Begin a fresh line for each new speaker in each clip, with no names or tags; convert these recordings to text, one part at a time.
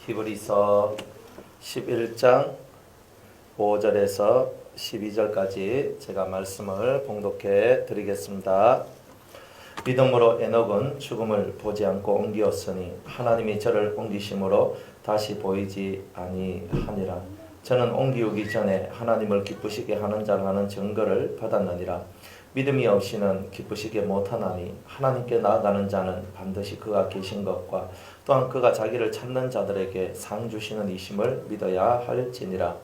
히브리서 11장 5절에서 12절까지 제가 말씀을 봉독해 드리겠습니다. 믿음으로 에녹은 죽음을 보지 않고 옮기었으니 하나님이 저를 옮기심으로 다시 보이지 아니하니라. 저는 옮기우기 전에 하나님을 기쁘시게 하는 자라는 증거를 받았느니라. 믿음이 없이는 기쁘시게 못하나니 하나님께 나아가는 자는 반드시 그가 계신 것과 또한 그가 자기를 찾는 자들에게 상 주시는 이심을 믿어야 할지니라.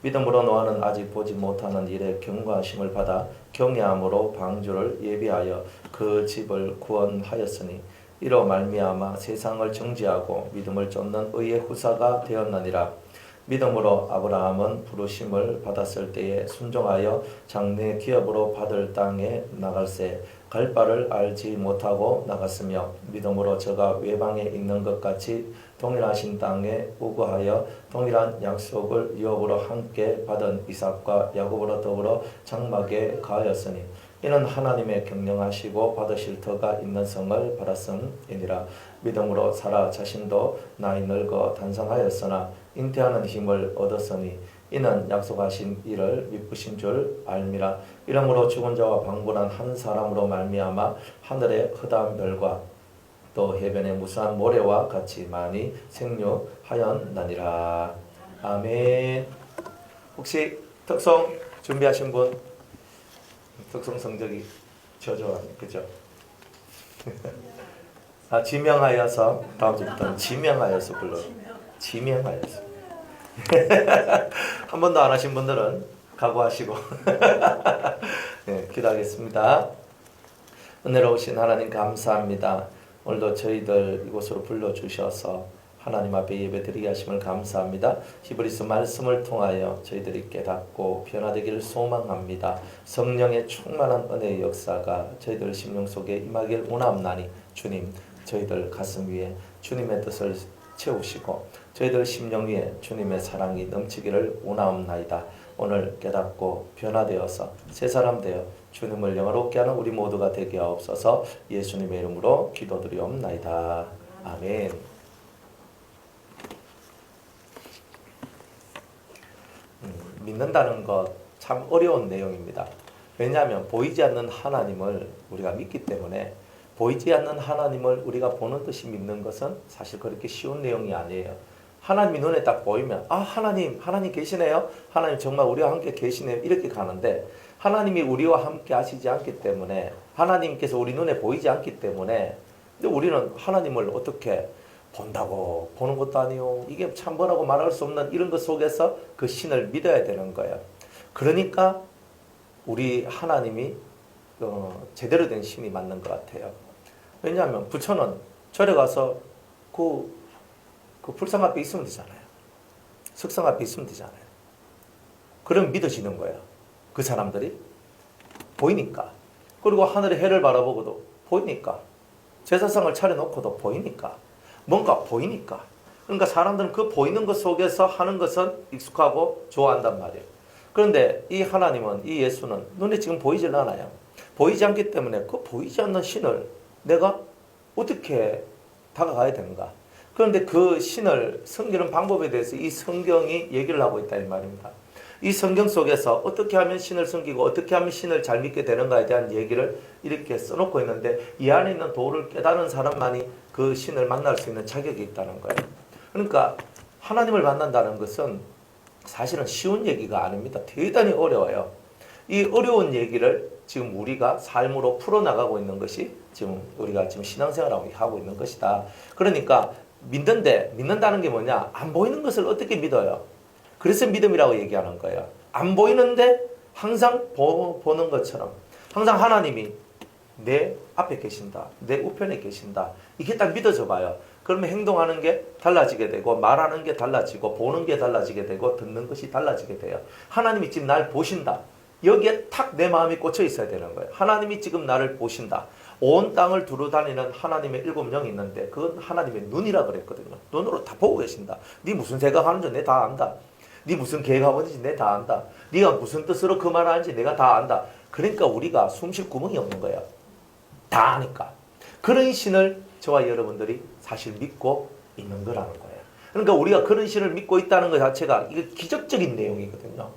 믿음으로 노아는 아직 보지 못하는 일에 경고하심을 받아 경외함으로 방주를 예비하여 그 집을 구원하였으니 이로 말미암아 세상을 정죄하고 믿음을 쫓는 의의 후사가 되었느니라. 믿음으로 아브라함은 부르심을 받았을 때에 순종하여 장래 기업으로 받을 땅에 나갈새 갈 바를 알지 못하고 나갔으며 믿음으로 저가 외방에 있는 것 같이 동일하신 땅에 우거하여 동일한 약속을 유업으로 함께 받은 이삭과 야곱으로 더불어 장막에 가하였으니 이는 하나님의 경영하시고 받으실 터가 있는 성을 받았음이니라. 믿음으로 사라 자신도 나이 늙어 단성하였으나 잉태하는 힘을 얻었으니 이는 약속하신 이를 미쁘신 줄 알미라. 이러므로 죽은 자와 방불한 한 사람으로 말미암아 하늘의 허다한 별과 또 해변의 무수한 모래와 같이 많이 생육하였나니라. 아멘. 혹시 특송 준비하신 분? 특송 성적이 저조하네, 그죠? 지명하여서 다음 주부터는 지명하여서 불러. 지명하여서. 한 번도 안 하신 분들은 각오하시고 네, 기도하겠습니다. 은혜로우신 하나님 감사합니다. 오늘도 저희들 이곳으로 불러주셔서 하나님 앞에 예배드리게 하심을 감사합니다. 히브리서 말씀을 통하여 저희들이 깨닫고 변화되기를 소망합니다. 성령의 충만한 은혜의 역사가 저희들 심령 속에 임하길 원하옵나니 주님, 저희들 가슴 위에 주님의 뜻을 채우시고 저희들 심령 위에 주님의 사랑이 넘치기를 원하옵나이다. 오늘 깨닫고 변화되어서 새 사람 되어 주님을 영화롭게 하는 우리 모두가 되게 하옵소서. 예수님의 이름으로 기도드리옵나이다. 아멘. 믿는다는 것 참 어려운 내용입니다. 왜냐하면 보이지 않는 하나님을 우리가 믿기 때문에 보이지 않는 하나님을 우리가 보는 듯이 믿는 것은 사실 그렇게 쉬운 내용이 아니에요. 하나님이 눈에 딱 보이면 하나님 계시네요. 하나님 정말 우리와 함께 계시네요. 이렇게 가는데 하나님이 우리와 함께 하시지 않기 때문에 하나님께서 우리 눈에 보이지 않기 때문에 근데 우리는 하나님을 어떻게 본다고 보는 것도 아니요. 이게 참 뭐라고 말할 수 없는 이런 것 속에서 그 신을 믿어야 되는 거예요. 그러니까 우리 하나님이 제대로 된 신이 맞는 것 같아요. 왜냐하면 부처는 절에 가서 그 불상 앞에 있으면 되잖아요. 석상 앞에 있으면 되잖아요. 그럼 믿어지는 거예요. 그 사람들이 보이니까. 그리고 하늘의 해를 바라보고도 보이니까. 제사상을 차려놓고도 보이니까. 뭔가 보이니까. 그러니까 사람들은 그 보이는 것 속에서 하는 것은 익숙하고 좋아한단 말이에요. 그런데 이 하나님은, 이 예수는 눈에 지금 보이질 않아요. 보이지 않기 때문에 그 보이지 않는 신을 내가 어떻게 다가가야 되는가. 그런데 그 신을 섬기는 방법에 대해서 이 성경이 얘기를 하고 있다 이 말입니다. 이 성경 속에서 어떻게 하면 신을 섬기고 어떻게 하면 신을 잘 믿게 되는가에 대한 얘기를 이렇게 써놓고 있는데 이 안에 있는 도를 깨달은 사람만이 그 신을 만날 수 있는 자격이 있다는 거예요. 그러니까 하나님을 만난다는 것은 사실은 쉬운 얘기가 아닙니다. 대단히 어려워요. 이 어려운 얘기를 지금 우리가 삶으로 풀어나가고 있는 것이 지금 우리가 지금 신앙생활을 하고 있는 것이다. 그러니까 믿는다는 게 뭐냐? 안 보이는 것을 어떻게 믿어요? 그래서 믿음이라고 얘기하는 거예요. 안 보이는데 항상 보는 것처럼 항상 하나님이 내 앞에 계신다. 내 우편에 계신다. 이게 딱 믿어져 봐요. 그러면 행동하는 게 달라지게 되고 말하는 게 달라지고 보는 게 달라지게 되고 듣는 것이 달라지게 돼요. 하나님이 지금 날 보신다. 여기에 탁 내 마음이 꽂혀 있어야 되는 거예요. 하나님이 지금 나를 보신다. 온 땅을 두루다니는 하나님의 일곱 영이 있는데 그건 하나님의 눈이라 그랬거든요. 눈으로 다 보고 계신다. 네 무슨 생각하는지 내 다 안다. 네 무슨 계획하고 있는지 내 다 안다. 네가 무슨 뜻으로 그 말을 하는지 내가 다 안다. 그러니까 우리가 숨 쉴 구멍이 없는 거예요. 다 아니까. 그런 신을 저와 여러분들이 사실 믿고 있는 거라는 거예요. 그러니까 우리가 그런 신을 믿고 있다는 것 자체가 이게 기적적인 내용이거든요.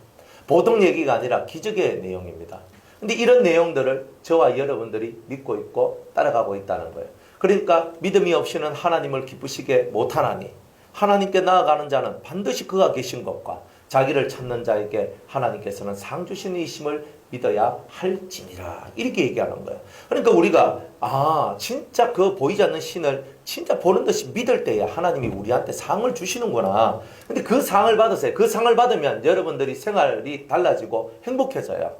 보통 얘기가 아니라 기적의 내용입니다. 근데 이런 내용들을 저와 여러분들이 믿고 있고 따라가고 있다는 거예요. 그러니까 믿음이 없이는 하나님을 기쁘시게 못하나니 하나님께 나아가는 자는 반드시 그가 계신 것과 자기를 찾는 자에게 하나님께서는 상 주시는 이심을 믿어야 할지니라. 이렇게 얘기하는 거예요. 그러니까 우리가 진짜 그 보이지 않는 신을 진짜 보는 듯이 믿을 때에 하나님이 우리한테 상을 주시는구나. 근데 그 상을 받으세요. 그 상을 받으면 여러분들이 생활이 달라지고 행복해져요.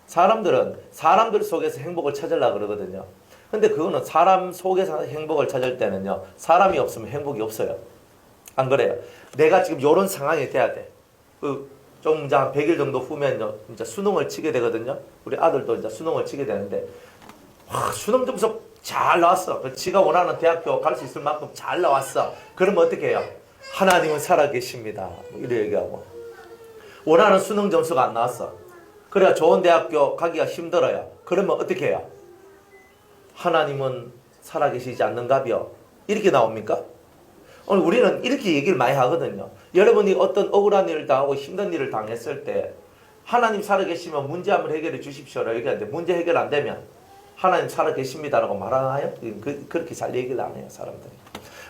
사람들 속에서 행복을 찾으려고 그러거든요. 근데 그거는 사람 속에서 행복을 찾을 때는요, 사람이 없으면 행복이 없어요. 안 그래요? 내가 지금 이런 상황이 돼야 돼. 좀 이제 한 100일 정도 후면요, 이제 수능을 치게 되거든요. 우리 아들도 이제 수능을 치게 되는데, 수능 점수 잘 나왔어. 지가 원하는 대학교 갈 수 있을 만큼 잘 나왔어. 그러면 어떻게 해요? 하나님은 살아계십니다. 이렇게 얘기하고. 원하는 수능 점수가 안 나왔어. 그래야 좋은 대학교 가기가 힘들어요. 그러면 어떻게 해요? 하나님은 살아계시지 않는가비요? 이렇게 나옵니까? 오늘 우리는 이렇게 얘기를 많이 하거든요. 여러분이 어떤 억울한 일을 당하고 힘든 일을 당했을 때 하나님 살아계시면 문제 한번 해결해 주십시오라고 얘기하는데 문제 해결 안 되면 하나님 살아계십니다라고 말하나요? 그렇게 잘 얘기를 안 해요, 사람들이.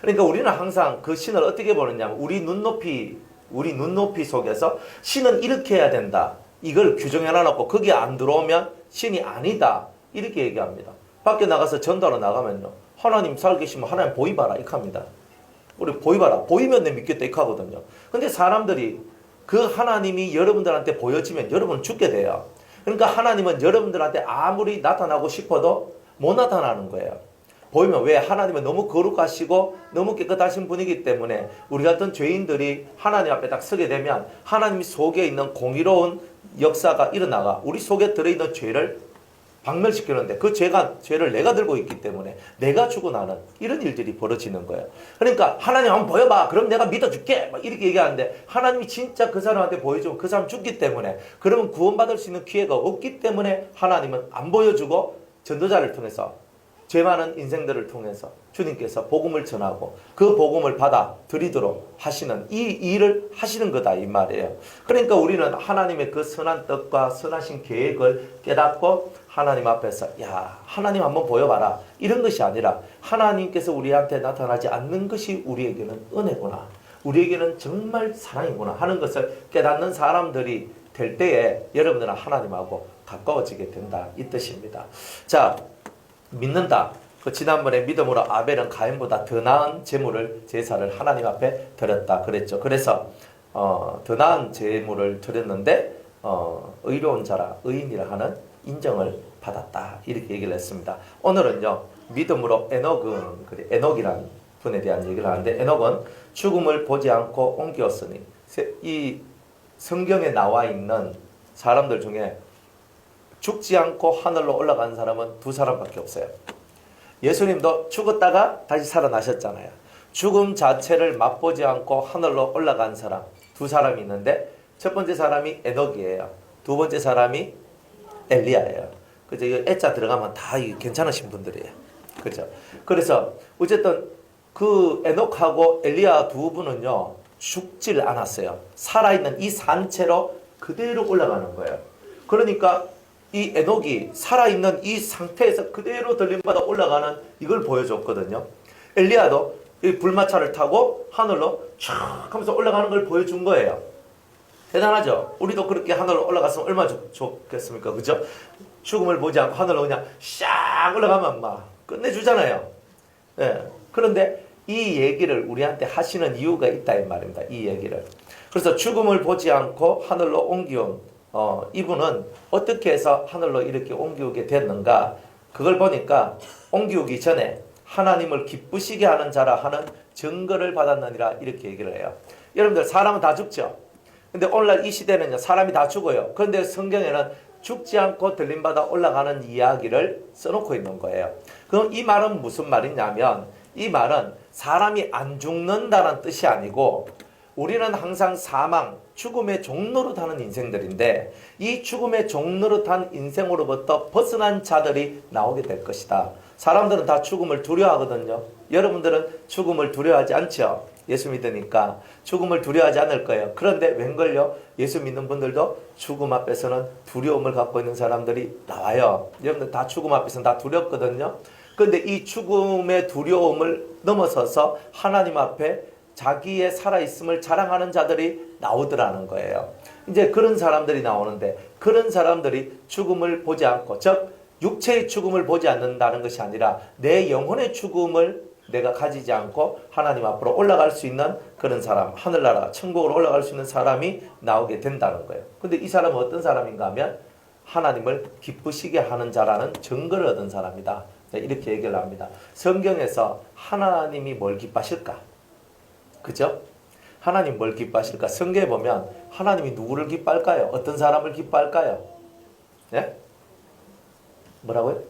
그러니까 우리는 항상 그 신을 어떻게 보느냐면 우리 눈높이 속에서 신은 이렇게 해야 된다. 이걸 규정해 놔놓고 거기에 안 들어오면 신이 아니다. 이렇게 얘기합니다. 밖에 나가서 전도하러 나가면요, 하나님 살아계시면 하나님 보이봐라 이렇게 합니다. 우리 보이봐라. 보이면 내 믿겠다 이렇게 하거든요. 근데 사람들이 그 하나님이 여러분들한테 보여지면 여러분은 죽게 돼요. 그러니까 하나님은 여러분들한테 아무리 나타나고 싶어도 못 나타나는 거예요. 보이면 왜? 하나님은 너무 거룩하시고 너무 깨끗하신 분이기 때문에 우리 같은 죄인들이 하나님 앞에 딱 서게 되면 하나님 속에 있는 공의로운 역사가 일어나가 우리 속에 들어있는 죄를 박멸시키는데 그 죄를 내가 들고 있기 때문에 내가 주고 나는 이런 일들이 벌어지는 거예요. 그러니까 하나님 한번 보여봐. 그럼 내가 믿어줄게. 막 이렇게 얘기하는데 하나님이 진짜 그 사람한테 보여주면 그 사람 죽기 때문에 그러면 구원받을 수 있는 기회가 없기 때문에 하나님은 안 보여주고 전도자를 통해서 죄 많은 인생들을 통해서 주님께서 복음을 전하고 그 복음을 받아 드리도록 하시는 이 일을 하시는 거다 이 말이에요. 그러니까 우리는 하나님의 그 선한 뜻과 선하신 계획을 깨닫고 하나님 앞에서 하나님 한번 보여봐라 이런 것이 아니라 하나님께서 우리한테 나타나지 않는 것이 우리에게는 은혜구나, 우리에게는 정말 사랑이구나 하는 것을 깨닫는 사람들이 될 때에 여러분들은 하나님하고 가까워지게 된다 이 뜻입니다. 자, 믿는다. 그 지난번에 믿음으로 아벨은 가인보다 더 나은 제사를 하나님 앞에 드렸다 그랬죠. 그래서 더 나은 제물을 드렸는데 의로운 자라 의인이라 하는 인정을 받았다 이렇게 얘기를 했습니다. 오늘은요, 믿음으로 에녹이라는 분에 대한 얘기를 하는데, 에녹은 죽음을 보지 않고 옮겼으니 이 성경에 나와 있는 사람들 중에 죽지 않고 하늘로 올라간 사람은 두 사람밖에 없어요. 예수님도 죽었다가 다시 살아나셨잖아요. 죽음 자체를 맛보지 않고 하늘로 올라간 사람 두 사람이 있는데, 첫 번째 사람이 에녹이에요. 두 번째 사람이 엘리야예요. 그죠? 이거 애자 들어가면 다 괜찮으신 분들이에요. 그죠? 그래서 어쨌든 그 에녹하고 엘리야 두 분은요, 죽질 않았어요. 살아있는 이 산채로 그대로 올라가는 거예요. 그러니까 이 에녹이 살아있는 이 상태에서 그대로 들림받아 올라가는 이걸 보여줬거든요. 엘리야도 이 불마차를 타고 하늘로 촥 하면서 올라가는 걸 보여준 거예요. 대단하죠? 우리도 그렇게 하늘로 올라갔으면 얼마나 좋겠습니까? 그죠? 죽음을 보지 않고 하늘로 그냥 샥 올라가면 막 끝내주잖아요. 예. 그런데 이 얘기를 우리한테 하시는 이유가 있다 이 말입니다. 이 얘기를. 그래서 죽음을 보지 않고 하늘로 옮겨온 이분은 어떻게 해서 하늘로 이렇게 옮기게 됐는가? 그걸 보니까 옮기기 전에 하나님을 기쁘시게 하는 자라 하는 증거를 받았느니라 이렇게 얘기를 해요. 여러분들, 사람은 다 죽죠? 근데 오늘날 이 시대는요, 사람이 다 죽어요. 그런데 성경에는 죽지 않고 들림받아 올라가는 이야기를 써놓고 있는 거예요. 그럼 이 말은 무슨 말이냐면, 이 말은 사람이 안 죽는다는 뜻이 아니고 우리는 항상 사망, 죽음의 종로로 타는 인생들인데 이 죽음의 종로로 탄 인생으로부터 벗어난 자들이 나오게 될 것이다. 사람들은 다 죽음을 두려워하거든요. 여러분들은 죽음을 두려워하지 않죠? 예수 믿으니까 죽음을 두려워하지 않을 거예요. 그런데 웬걸요? 예수 믿는 분들도 죽음 앞에서는 두려움을 갖고 있는 사람들이 나와요. 여러분들 다 죽음 앞에서는 다 두렵거든요. 그런데 이 죽음의 두려움을 넘어서서 하나님 앞에 자기의 살아있음을 자랑하는 자들이 나오더라는 거예요. 이제 그런 사람들이 나오는데, 그런 사람들이 죽음을 보지 않고, 즉 육체의 죽음을 보지 않는다는 것이 아니라 내 영혼의 죽음을 내가 가지지 않고 하나님 앞으로 올라갈 수 있는 그런 사람, 하늘나라 천국으로 올라갈 수 있는 사람이 나오게 된다는 거예요. 근데 이 사람은 어떤 사람인가 하면 하나님을 기쁘시게 하는 자라는 증거를 얻은 사람이다. 이렇게 얘기를 합니다. 성경에서 하나님이 뭘 기뻐하실까? 그죠? 하나님 뭘 기뻐하실까? 성경에 보면 하나님이 누구를 기뻐할까요? 어떤 사람을 기뻐할까요? 네? 뭐라고요?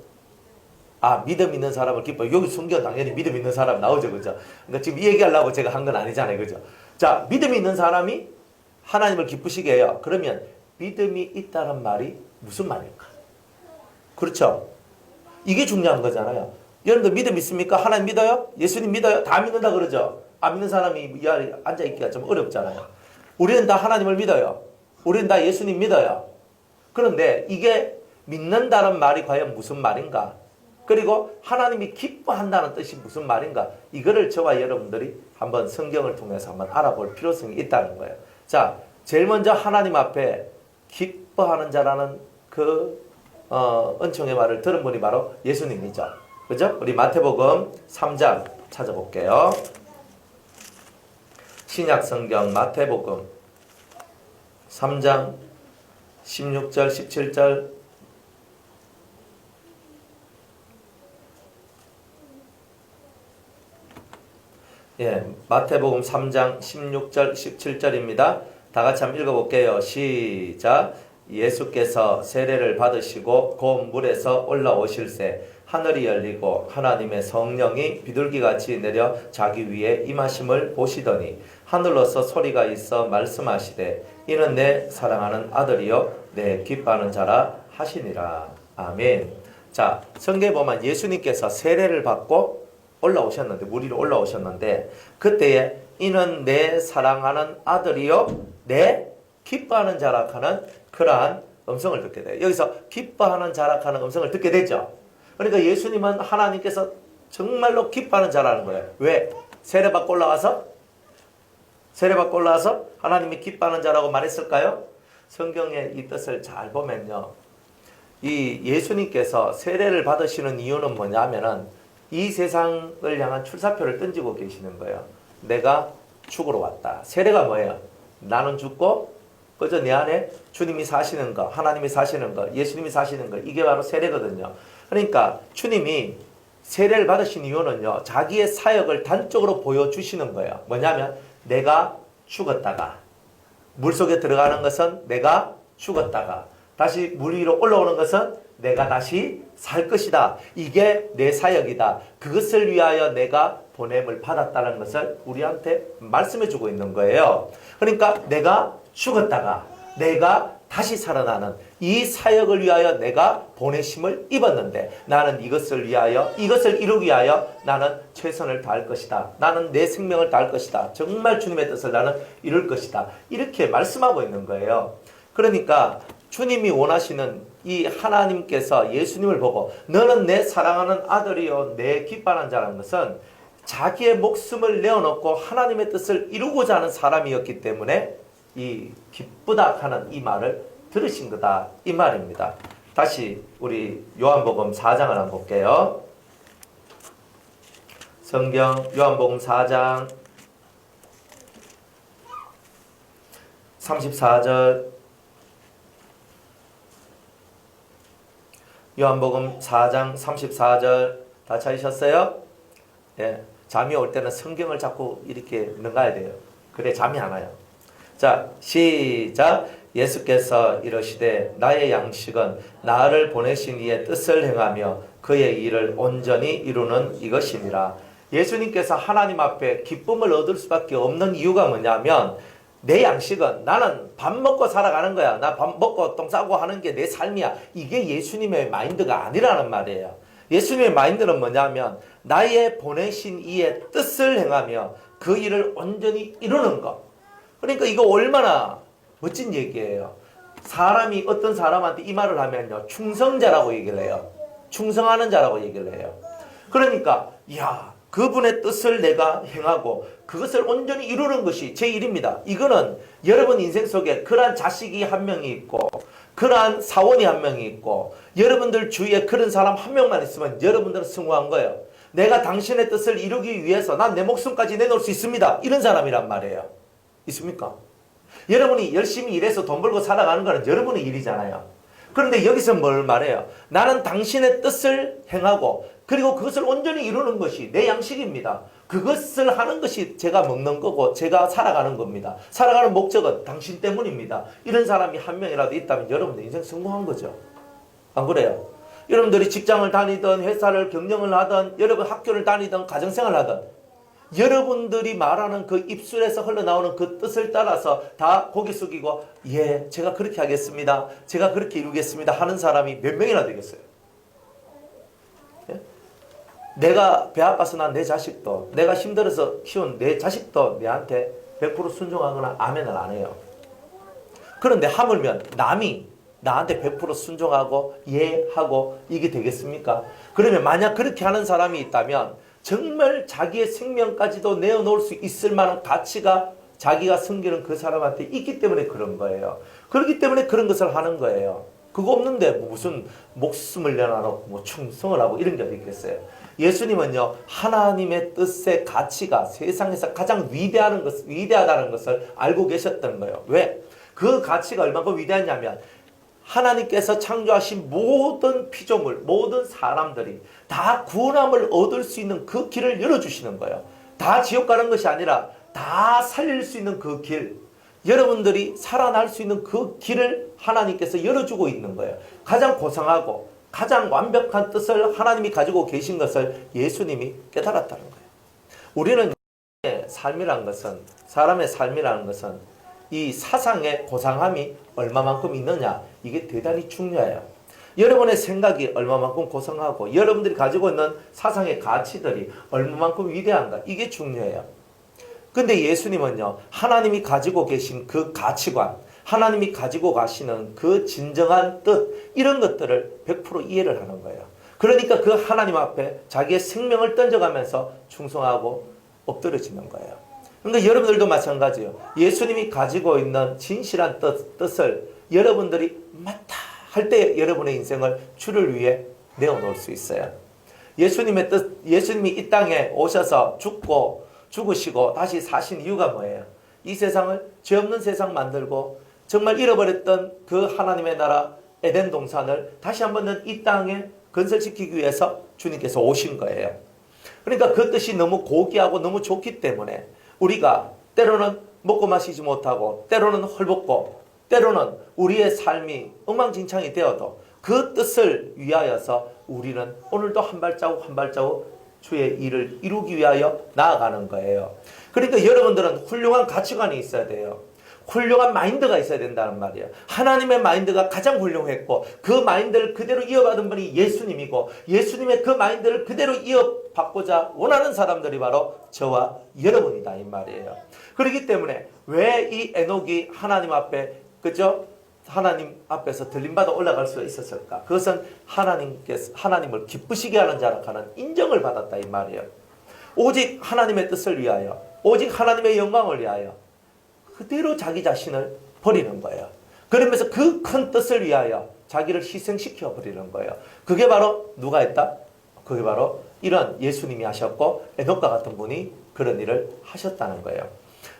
믿음 있는 사람을 기뻐해. 여기 성경 당연히 믿음 있는 사람 나오죠. 그죠? 그러니까 지금 이 얘기하려고 제가 한 건 아니잖아요. 그죠? 자, 믿음 있는 사람이 하나님을 기쁘시게 해요. 그러면 믿음이 있다는 말이 무슨 말일까? 그렇죠? 이게 중요한 거잖아요. 여러분들 믿음 있습니까? 하나님 믿어요? 예수님 믿어요? 다 믿는다 그러죠? 안 믿는 사람이 이 자리에 앉아있기가 좀 어렵잖아요. 우리는 다 하나님을 믿어요. 우리는 다 예수님 믿어요. 그런데 이게 믿는다는 말이 과연 무슨 말인가? 그리고 하나님이 기뻐한다는 뜻이 무슨 말인가? 이거를 저와 여러분들이 한번 성경을 통해서 한번 알아볼 필요성이 있다는 거예요. 자, 제일 먼저 하나님 앞에 기뻐하는 자라는 그 은총의 말을 들은 분이 바로 예수님이죠. 그죠? 우리 마태복음 3장 찾아볼게요. 신약 성경 마태복음 3장 16절 17절 마태복음 3장 16절 17절입니다. 다 같이 한번 읽어볼게요. 시작. 예수께서 세례를 받으시고 곧 물에서 올라오실새 하늘이 열리고 하나님의 성령이 비둘기같이 내려 자기 위에 임하심을 보시더니 하늘로서 소리가 있어 말씀하시되 이는 내 사랑하는 아들이요 내 기뻐하는 자라 하시니라. 아멘. 자, 성경에 보면 예수님께서 세례를 받고 올라오셨는데, 물 위로 올라오셨는데, 그때에 이는 내 사랑하는 아들이요 내 기뻐하는 자라 하는 그러한 음성을 듣게 돼요. 여기서 기뻐하는 자라 하는 음성을 듣게 되죠. 그러니까 예수님은 하나님께서 정말로 기뻐하는 자라는 거예요. 왜? 세례받고 올라와서 하나님이 기뻐하는 자라고 말했을까요? 성경의 이 뜻을 잘 보면요, 이 예수님께서 세례를 받으시는 이유는 뭐냐면은 이 세상을 향한 출사표를 던지고 계시는 거예요. 내가 죽으러 왔다. 세례가 뭐예요? 나는 죽고 그저 내 안에 주님이 사시는 거, 하나님이 사시는 거, 예수님이 사시는 거, 이게 바로 세례거든요. 그러니까 주님이 세례를 받으신 이유는요, 자기의 사역을 단적으로 보여주시는 거예요. 뭐냐면 내가 죽었다가 물속에 들어가는 것은 내가 죽었다가 다시 물 위로 올라오는 것은 내가 다시 살 것이다. 이게 내 사역이다. 그것을 위하여 내가 보냄을 받았다는 것을 우리한테 말씀해 주고 있는 거예요. 그러니까 내가 죽었다가 내가 다시 살아나는 이 사역을 위하여 내가 보내심을 입었는데 나는 이것을 위하여, 이것을 이루기 위하여 나는 최선을 다할 것이다. 나는 내 생명을 다할 것이다. 정말 주님의 뜻을 나는 이룰 것이다. 이렇게 말씀하고 있는 거예요. 그러니까 주님이 원하시는 이 하나님께서 예수님을 보고 너는 내 사랑하는 아들이요 내 기뻐하는 자라는 것은 자기의 목숨을 내어놓고 하나님의 뜻을 이루고자 하는 사람이었기 때문에 이 기쁘다 하는 이 말을 들으신 거다 이 말입니다. 다시 우리 요한복음 4장을 한번 볼게요. 성경 요한복음 4장 34절 요한복음 4장 34절 다 찾으셨어요? 예, 잠이 올 때는 성경을 자꾸 이렇게 넘가야 돼요. 그래 잠이 안 와요. 자, 시작. 예수께서 이르시되 나의 양식은 나를 보내신 이의 뜻을 행하며 그의 일을 온전히 이루는 이것이니라. 예수님께서 하나님 앞에 기쁨을 얻을 수밖에 없는 이유가 뭐냐면 내 양식은 나는 밥 먹고 살아가는 거야. 나 밥 먹고 똥 싸고 하는 게 내 삶이야. 이게 예수님의 마인드가 아니라는 말이에요. 예수님의 마인드는 뭐냐면 나의 보내신 이의 뜻을 행하며 그 일을 온전히 이루는 것. 그러니까 이거 얼마나 멋진 얘기예요. 사람이 어떤 사람한테 이 말을 하면요, 충성자라고 얘기를 해요. 충성하는 자라고 얘기를 해요. 그러니까 그분의 뜻을 내가 행하고 그것을 온전히 이루는 것이 제 일입니다. 이거는 여러분 인생 속에 그러한 자식이 한 명이 있고 그러한 사원이 한 명이 있고 여러분들 주위에 그런 사람 한 명만 있으면 여러분들은 성공한 거예요. 내가 당신의 뜻을 이루기 위해서 난 내 목숨까지 내놓을 수 있습니다. 이런 사람이란 말이에요. 있습니까? 여러분이 열심히 일해서 돈 벌고 살아가는 거는 여러분의 일이잖아요. 그런데 여기서 뭘 말해요? 나는 당신의 뜻을 행하고 그리고 그것을 온전히 이루는 것이 내 양식입니다. 그것을 하는 것이 제가 먹는 거고 제가 살아가는 겁니다. 살아가는 목적은 당신 때문입니다. 이런 사람이 한 명이라도 있다면 여러분들 인생 성공한 거죠. 안 그래요? 여러분들이 직장을 다니든 회사를 경영을 하든 여러분 학교를 다니든 가정생활을 하든 여러분들이 말하는 그 입술에서 흘러나오는 그 뜻을 따라서 다 고개 숙이고 예, 제가 그렇게 하겠습니다. 제가 그렇게 이루겠습니다. 하는 사람이 몇 명이나 되겠어요? 예? 내가 배 아파서 난 내 자식도 내가 힘들어서 키운 내 자식도 내한테 100% 순종하거나 아멘을 안 해요. 그런데 하물며 남이 나한테 100% 순종하고 예 하고 이게 되겠습니까? 그러면 만약 그렇게 하는 사람이 있다면 정말 자기의 생명까지도 내어놓을 수 있을 만한 가치가 자기가 섬기는 그 사람한테 있기 때문에 그런 거예요. 그렇기 때문에 그런 것을 하는 거예요. 그거 없는데 무슨 목숨을 내놔놓고 충성을 하고 이런 게 어디 있겠어요. 예수님은요, 하나님의 뜻의 가치가 세상에서 가장 위대하다는 것을 알고 계셨던 거예요. 왜? 그 가치가 얼마나 위대하냐면 하나님께서 창조하신 모든 피조물, 모든 사람들이 다 구원함을 얻을 수 있는 그 길을 열어주시는 거예요. 다 지옥 가는 것이 아니라 다 살릴 수 있는 그 길, 여러분들이 살아날 수 있는 그 길을 하나님께서 열어주고 있는 거예요. 가장 고상하고 가장 완벽한 뜻을 하나님이 가지고 계신 것을 예수님이 깨달았다는 거예요. 우리는 삶이라는 것은, 사람의 삶이라는 것은 이 사상의 고상함이 얼마만큼 있느냐, 이게 대단히 중요해요. 여러분의 생각이 얼마만큼 고상하고 여러분들이 가지고 있는 사상의 가치들이 얼마만큼 위대한가, 이게 중요해요. 근데 예수님은요, 하나님이 가지고 계신 그 가치관, 하나님이 가지고 가시는 그 진정한 뜻, 이런 것들을 100% 이해를 하는 거예요. 그러니까 그 하나님 앞에 자기의 생명을 던져가면서 충성하고 엎드려지는 거예요. 그러니까 여러분들도 마찬가지예요. 예수님이 가지고 있는 진실한 뜻을 여러분들이 맞다 할 때 여러분의 인생을 주를 위해 내어놓을 수 있어요. 예수님의 뜻, 예수님이 이 땅에 오셔서 죽으시고 다시 사신 이유가 뭐예요? 이 세상을 죄 없는 세상 만들고 정말 잃어버렸던 그 하나님의 나라 에덴 동산을 다시 한번 이 땅에 건설시키기 위해서 주님께서 오신 거예요. 그러니까 그 뜻이 너무 고귀하고 너무 좋기 때문에 우리가 때로는 먹고 마시지 못하고 때로는 헐벗고 때로는 우리의 삶이 엉망진창이 되어도 그 뜻을 위하여서 우리는 오늘도 한 발자국 한 발자국 주의 일을 이루기 위하여 나아가는 거예요. 그러니까 여러분들은 훌륭한 가치관이 있어야 돼요. 훌륭한 마인드가 있어야 된다는 말이에요. 하나님의 마인드가 가장 훌륭했고 그 마인드를 그대로 이어받은 분이 예수님이고 예수님의 그 마인드를 그대로 이어받고자 원하는 사람들이 바로 저와 여러분이다 이 말이에요. 그렇기 때문에 왜 이 에녹이 하나님 앞에 하나님 앞에서 들림받아 올라갈 수가 있었을까? 그것은 하나님을 기쁘시게 하는 자라 하는 인정을 받았다 이 말이에요. 오직 하나님의 뜻을 위하여, 오직 하나님의 영광을 위하여 그대로 자기 자신을 버리는 거예요. 그러면서 그 큰 뜻을 위하여 자기를 희생시켜 버리는 거예요. 그게 바로 누가 했다? 그게 바로 이런 예수님이 하셨고 에녹과 같은 분이 그런 일을 하셨다는 거예요.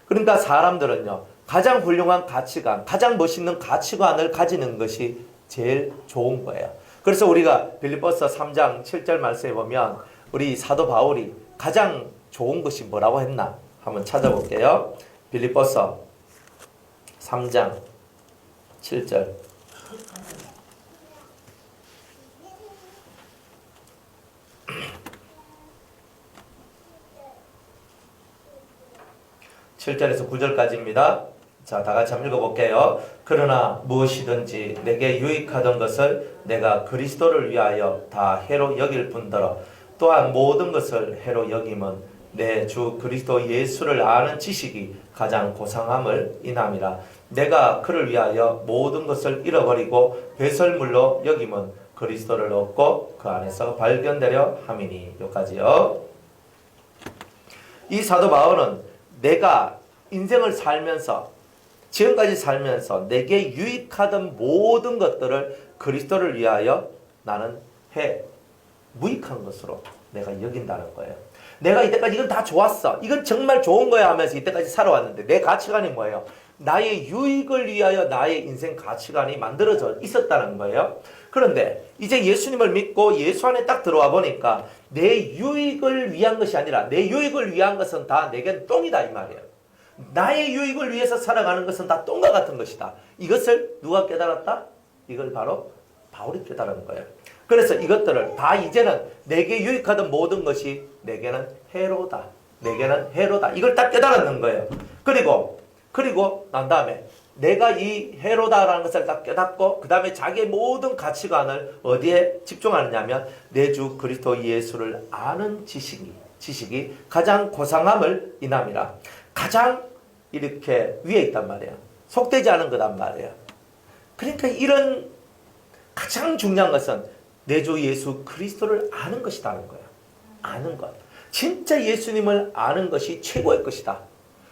그러니까 사람들은요, 가장 훌륭한 가치관, 가장 멋있는 가치관을 가지는 것이 제일 좋은 거예요. 그래서 우리가 빌립보서 3장 7절 말씀에 보면 우리 사도 바울이 가장 좋은 것이 뭐라고 했나? 한번 찾아볼게요. 빌립보서 3장 7절. (7절에서) (9절까지입니다) 자, 다 같이 한번 읽어볼게요. 그러나 무엇이든지 내게 유익하던 것을 내가 그리스도를 위하여 다 해로 여길 뿐더러 또한 모든 것을 해로 여김은 내 주 그리스도 예수를 아는 지식이 가장 고상함을 인함이라. 내가 그를 위하여 모든 것을 잃어버리고 배설물로 여김은 그리스도를 얻고 그 안에서 발견되려 함이니. 여기까지요. 이 사도 바울은 내가 인생을 살면서, 지금까지 살면서 내게 유익하던 모든 것들을 그리스도를 위하여 나는 무익한 것으로 내가 여긴다는 거예요. 내가 이때까지 이건 다 좋았어, 이건 정말 좋은 거야 하면서 이때까지 살아왔는데 내 가치관이 뭐예요? 나의 유익을 위하여 나의 인생 가치관이 만들어져 있었다는 거예요. 그런데 이제 예수님을 믿고 예수 안에 딱 들어와 보니까 내 유익을 위한 것이 아니라 내 유익을 위한 것은 다 내겐 똥이다 이 말이에요. 나의 유익을 위해서 살아가는 것은 다 똥과 같은 것이다. 이것을 누가 깨달았다? 이걸 바로 바울이 깨달은 거예요. 그래서 이것들을 다 이제는 내게 유익하던 모든 것이 내게는 해로다. 내게는 해로다. 이걸 딱 깨달았는 거예요. 그리고 난 다음에 내가 이 해로다라는 것을 딱 깨닫고 그 다음에 자기의 모든 가치관을 어디에 집중하느냐면 내 주 그리스도 예수를 아는 지식이 가장 고상함을 인함이라. 가장 이렇게 위에 있단 말이에요. 속되지 않은 거단 말이에요. 그러니까 이런 가장 중요한 것은 내 주 예수 그리스도를 아는 것이라는 거예요. 아는 것. 진짜 예수님을 아는 것이 최고의 것이다.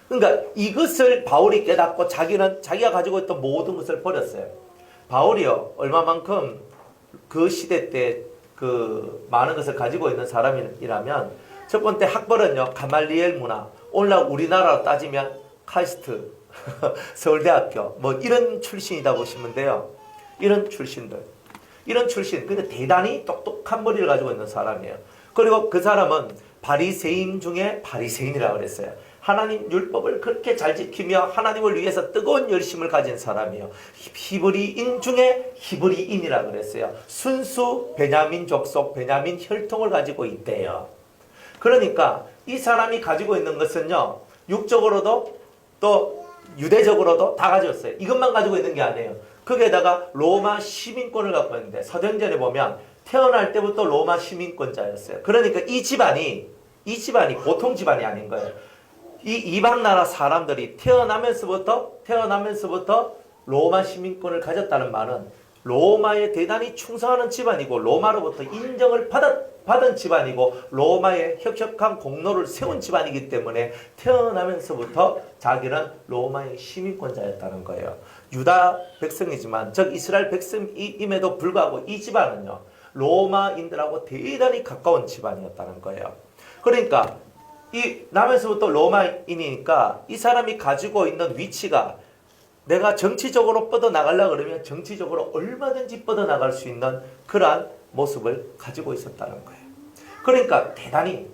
그러니까 이것을 바울이 깨닫고 자기가 가지고 있던 모든 것을 버렸어요. 바울이요, 얼마만큼 그 시대 때 그 많은 것을 가지고 있는 사람이라면, 첫 번째 학벌은요, 가말리엘 문화, 오늘날 우리나라로 따지면 카이스트, 서울대학교, 뭐 이런 출신이다 보시면 돼요. 이런 출신, 근데 대단히 똑똑한 머리를 가지고 있는 사람이에요. 그리고 그 사람은 바리새인 중에 바리새인이라고 그랬어요. 하나님 율법을 그렇게 잘 지키며 하나님을 위해서 뜨거운 열심을 가진 사람이에요. 히브리인 중에 히브리인이라고 그랬어요. 순수 베냐민 족속, 베냐민 혈통을 가지고 있대요. 그러니까 이 사람이 가지고 있는 것은요, 육적으로도 또 유대적으로도 다 가졌어요. 이것만 가지고 있는 게 아니에요. 거기에다가 로마 시민권을 갖고 있는데, 사도행전에 보면 태어날 때부터 로마 시민권자였어요. 그러니까 이 집안이 보통 집안이 아닌 거예요. 이 이방 나라 사람들이 태어나면서부터 로마 시민권을 가졌다는 말은 로마에 대단히 충성하는 집안이고, 로마로부터 인정을 받은 집안이고, 로마에 혁혁한 공로를 세운 집안이기 때문에 태어나면서부터 자기는 로마의 시민권자였다는 거예요. 유다 백성이지만, 즉 이스라엘 백성임에도 불구하고 이 집안은요, 로마인들하고 대단히 가까운 집안이었다는 거예요. 그러니까 이 나면서부터 로마인이니까 이 사람이 가지고 있는 위치가, 내가 정치적으로 뻗어나가려고 그러면 정치적으로 얼마든지 뻗어나갈 수 있는 그러한 모습을 가지고 있었다는 거예요. 그러니까 대단히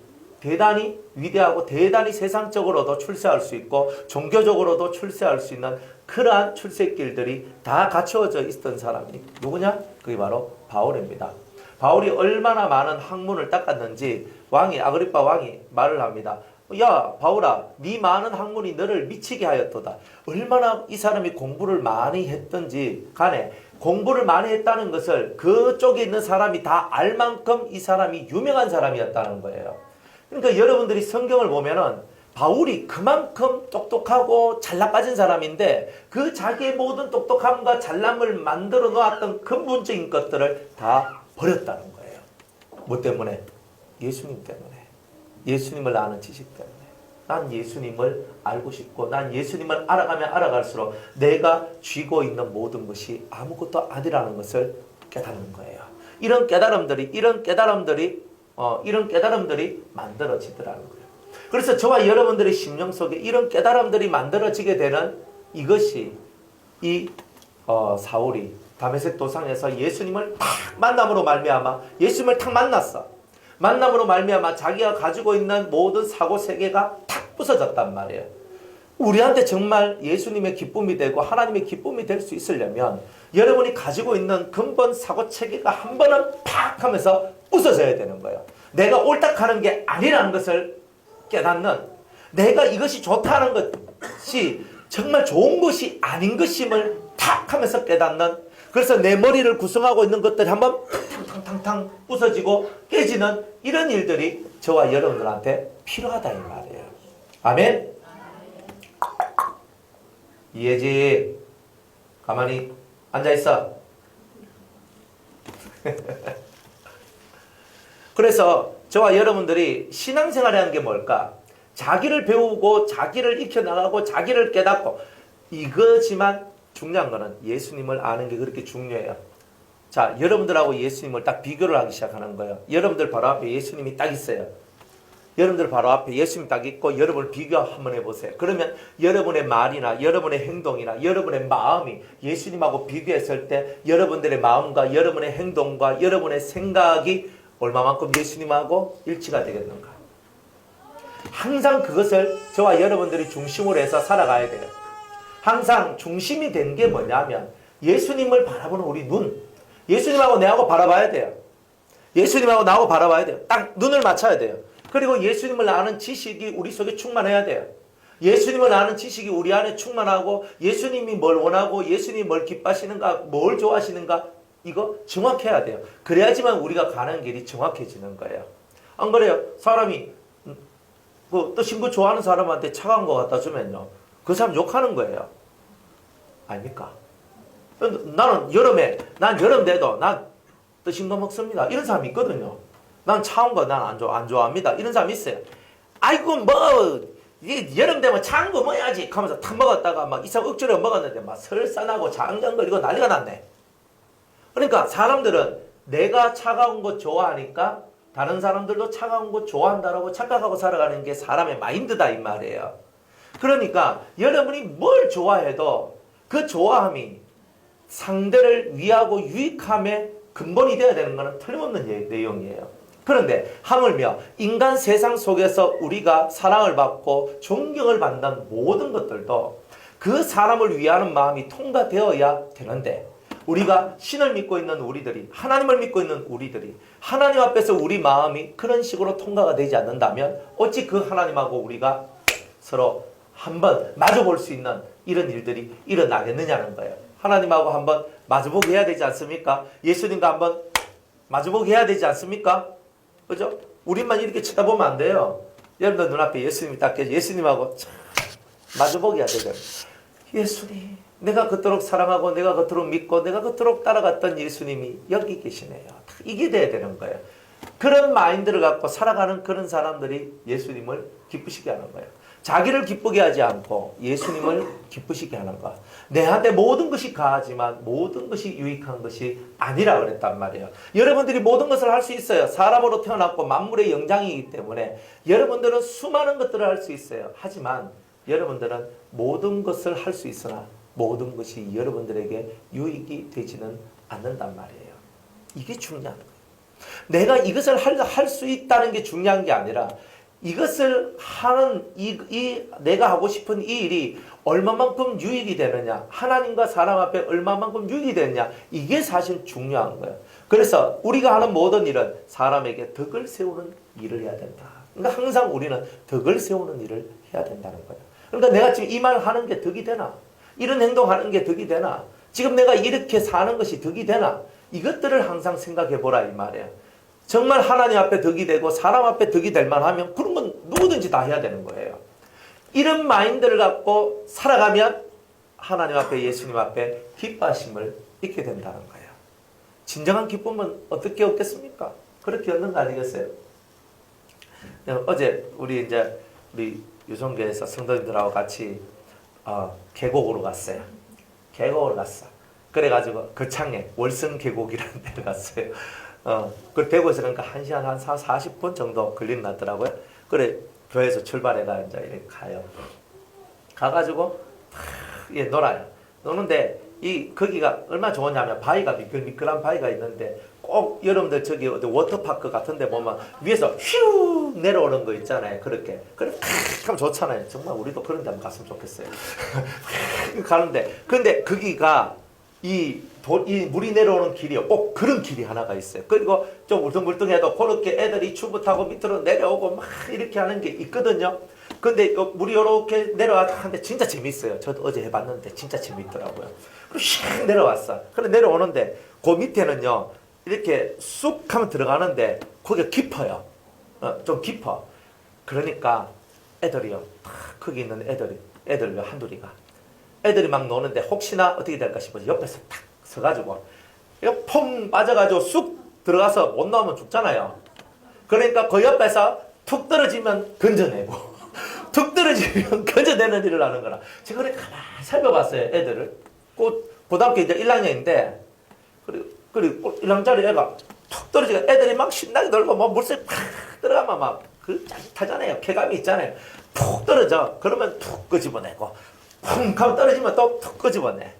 위대하고 대단히 세상적으로도 출세할 수 있고 종교적으로도 출세할 수 있는 그러한 출세길들이 다 갖추어져 있던 사람이 누구냐? 그게 바로 바울입니다. 바울이 얼마나 많은 학문을 닦았는지 아그리파 왕이 말을 합니다. 야 바울아, 네 많은 학문이 너를 미치게 하였도다. 얼마나 이 사람이 공부를 많이 했던지 간에 공부를 많이 했다는 것을 그쪽에 있는 사람이 다 알 만큼 이 사람이 유명한 사람이었다는 거예요. 그러니까 여러분들이 성경을 보면은 바울이 그만큼 똑똑하고 잘나빠진 사람인데 그 자기의 모든 똑똑함과 잘남을 만들어 놓았던 근본적인 것들을 다 버렸다는 거예요. 뭐 때문에? 예수님 때문에. 예수님을 아는 지식 때문에. 난 예수님을 알고 싶고, 난 예수님을 알아가면 알아갈수록 내가 쥐고 있는 모든 것이 아무것도 아니라는 것을 깨닫는 거예요. 이런 깨달음들이 만들어지더라는 거예요. 그래서 저와 여러분들의 심령 속에 이런 깨달음들이 만들어지게 되는 이것이 사울이 다메섹 도상에서 예수님을 탁 만남으로 말미암아 예수님을 탁 만났어. 만남으로 말미암아 자기가 가지고 있는 모든 사고세계가 탁 부서졌단 말이에요. 우리한테 정말 예수님의 기쁨이 되고 하나님의 기쁨이 될 수 있으려면 여러분이 가지고 있는 근본 사고체계가 한 번은 팍 하면서 부서져야 되는 거예요. 내가 옳다하는 게 아니라는 것을 깨닫는, 내가 이것이 좋다는 것이 정말 좋은 것이 아닌 것임을 탁 하면서 깨닫는, 그래서 내 머리를 구성하고 있는 것들이 한번 탕탕탕탕 부서지고 깨지는 이런 일들이 저와 여러분들한테 필요하다 이 말이에요. 아멘. 이해지 가만히 앉아있어. 그래서 저와 여러분들이 신앙생활이라는 게 뭘까? 자기를 배우고 자기를 익혀나가고 자기를 깨닫고 이거지만 중요한 거는 예수님을 아는 게 그렇게 중요해요. 자, 여러분들하고 예수님을 딱 비교를 하기 시작하는 거예요. 여러분들 바로 앞에 예수님이 딱 있어요. 여러분들 바로 앞에 예수님이 딱 있고 여러분을 비교 한번 해보세요. 그러면 여러분의 말이나 여러분의 행동이나 여러분의 마음이 예수님하고 비교했을 때 여러분들의 마음과 여러분의 행동과 여러분의 생각이 얼마만큼 예수님하고 일치가 되겠는가. 항상 그것을 저와 여러분들이 중심으로 해서 살아가야 돼요. 항상 중심이 된 게 뭐냐면 예수님을 바라보는 우리 눈. 예수님하고 내하고 바라봐야 돼요. 예수님하고 나하고 바라봐야 돼요. 딱 눈을 맞춰야 돼요. 그리고 예수님을 아는 지식이 우리 속에 충만해야 돼요. 예수님을 아는 지식이 우리 안에 충만하고 예수님이 뭘 원하고 예수님이 뭘 기뻐하시는가 뭘 좋아하시는가 이거 정확해야 돼요. 그래야지만 우리가 가는 길이 정확해지는 거예요. 안 그래요? 사람이 또 신부 좋아하는 사람한테 차가운 거 갖다 주면요. 그 사람 욕하는 거예요. 아닙니까? 나는 난 여름 돼도 난 뜨신 거 먹습니다. 이런 사람이 있거든요. 난 차운 거 난 안 좋아합니다. 이런 사람이 있어요. 아이고 이게 여름 되면 차운 거 먹어야지 하면서 탁 먹었다가 막 이 사람 억지로 먹었는데 막 설사나고 장장거리고 난리가 났네. 그러니까 사람들은 내가 차가운 거 좋아하니까 다른 사람들도 차가운 거 좋아한다라고 착각하고 살아가는 게 사람의 마인드다 이 말이에요. 그러니까 여러분이 뭘 좋아해도 그 좋아함이 상대를 위하고 유익함의 근본이 되어야 되는 것은 틀림없는 내용이에요. 그런데 하물며 인간 세상 속에서 우리가 사랑을 받고 존경을 받는 모든 것들도 그 사람을 위하는 마음이 통과되어야 되는데 우리가 신을 믿고 있는 우리들이 하나님을 믿고 있는 우리들이 하나님 앞에서 우리 마음이 그런 식으로 통과가 되지 않는다면 어찌 그 하나님하고 우리가 서로 한번 마주볼 수 있는 이런 일들이 일어나겠느냐는 거예요. 하나님하고 한번 마주보게 해야 되지 않습니까? 예수님과 한번 마주보게 해야 되지 않습니까? 그죠? 우리만 이렇게 쳐다보면 안 돼요. 여러분들 눈앞에 예수님이 딱 계셔. 예수님하고 마주보게 해야 되죠. 예수님, 내가 그토록 사랑하고 내가 그토록 믿고 내가 그토록 따라갔던 예수님이 여기 계시네요. 이게 돼야 되는 거예요. 그런 마인드를 갖고 살아가는 그런 사람들이 예수님을 기쁘시게 하는 거예요. 자기를 기쁘게 하지 않고 예수님을 기쁘시게 하는 것. 내한테 모든 것이 가하지만 모든 것이 유익한 것이 아니라 그랬단 말이에요. 여러분들이 모든 것을 할 수 있어요. 사람으로 태어났고 만물의 영장이기 때문에 여러분들은 수많은 것들을 할 수 있어요. 하지만 여러분들은 모든 것을 할 수 있으나 모든 것이 여러분들에게 유익이 되지는 않는단 말이에요. 이게 중요한 거예요. 내가 이것을 할 수 있다는 게 중요한 게 아니라 이것을 하는 내가 하고 싶은 이 일이 얼마만큼 유익이 되느냐, 하나님과 사람 앞에 얼마만큼 유익이 되느냐, 이게 사실 중요한 거예요. 그래서 우리가 하는 모든 일은 사람에게 덕을 세우는 일을 해야 된다. 그러니까 항상 우리는 덕을 세우는 일을 해야 된다는 거예요. 그러니까 내가 지금 이 말 하는 게 덕이 되나? 이런 행동하는 게 덕이 되나? 지금 내가 이렇게 사는 것이 덕이 되나? 이것들을 항상 생각해 보라 이 말이에요. 정말 하나님 앞에 덕이 되고 사람 앞에 덕이 될 만하면 그런 건 누구든지 다 해야 되는 거예요. 이런 마인드를 갖고 살아가면 하나님 앞에 예수님 앞에 기뻐하심을 잊게 된다는 거예요. 진정한 기쁨은 어떻게 얻겠습니까? 그렇게 얻는 거 아니겠어요? 어제 우리 유성교에서 성도님들하고 같이 계곡으로 갔어요. 계곡으로 갔어. 그래가지고 거창에 월성 계곡이라는 데를 갔어요. 그 대구에서 그러니까 1시간 한 40분 정도 걸리는 것 같더라고요. 그래, 교회에서 출발해가 이제 이렇게 가요. 가가지고, 놀아요. 노는데, 거기가 얼마나 좋으냐면, 바위가 미끌미끌한 바위가 있는데, 꼭 여러분들 저기 어디 워터파크 같은 데 보면, 위에서 휘우 내려오는 거 있잖아요. 그렇게. 그래, 하면 좋잖아요. 정말 우리도 그런 데 한번 갔으면 좋겠어요. 가는데, 근데 거기가, 이 물이 내려오는 길이요. 꼭 그런 길이 하나가 있어요. 그리고 좀 울퉁불퉁해도 그렇게 애들이 추부 타고 밑으로 내려오고 막 이렇게 하는 게 있거든요. 근데 물이 이렇게 내려와서 하는데 진짜 재밌어요. 저도 어제 해봤는데 진짜 재밌더라고요. 그리고 샥 내려왔어. 근데 내려오는데 그 밑에는요. 이렇게 쑥 하면 들어가는데 거기가 깊어요. 좀 깊어. 그러니까 애들이요. 탁 거기 있는 애들요 한둘이가. 애들이 막 노는데 혹시나 어떻게 될까 싶어서 옆에서 탁 서가지고 이거 펑 빠져가지고 쑥 들어가서 못 나오면 죽잖아요. 그러니까 그 옆에서 툭 떨어지면 건져내고 툭 떨어지면 건져내는 일을 하는 거라. 제가 그래 가만히 살펴봤어요. 애들을. 고등학교 이제 1학년인데 그리고 1학년짜리 애가 툭 떨어지고 애들이 막 신나게 놀고 뭐 물속에 팍 들어가면 막 그 짜릿하잖아요. 쾌감이 있잖아요. 푹 떨어져. 그러면 툭 끄집어내고 쿵 하면 떨어지면 또 툭 끄집어내.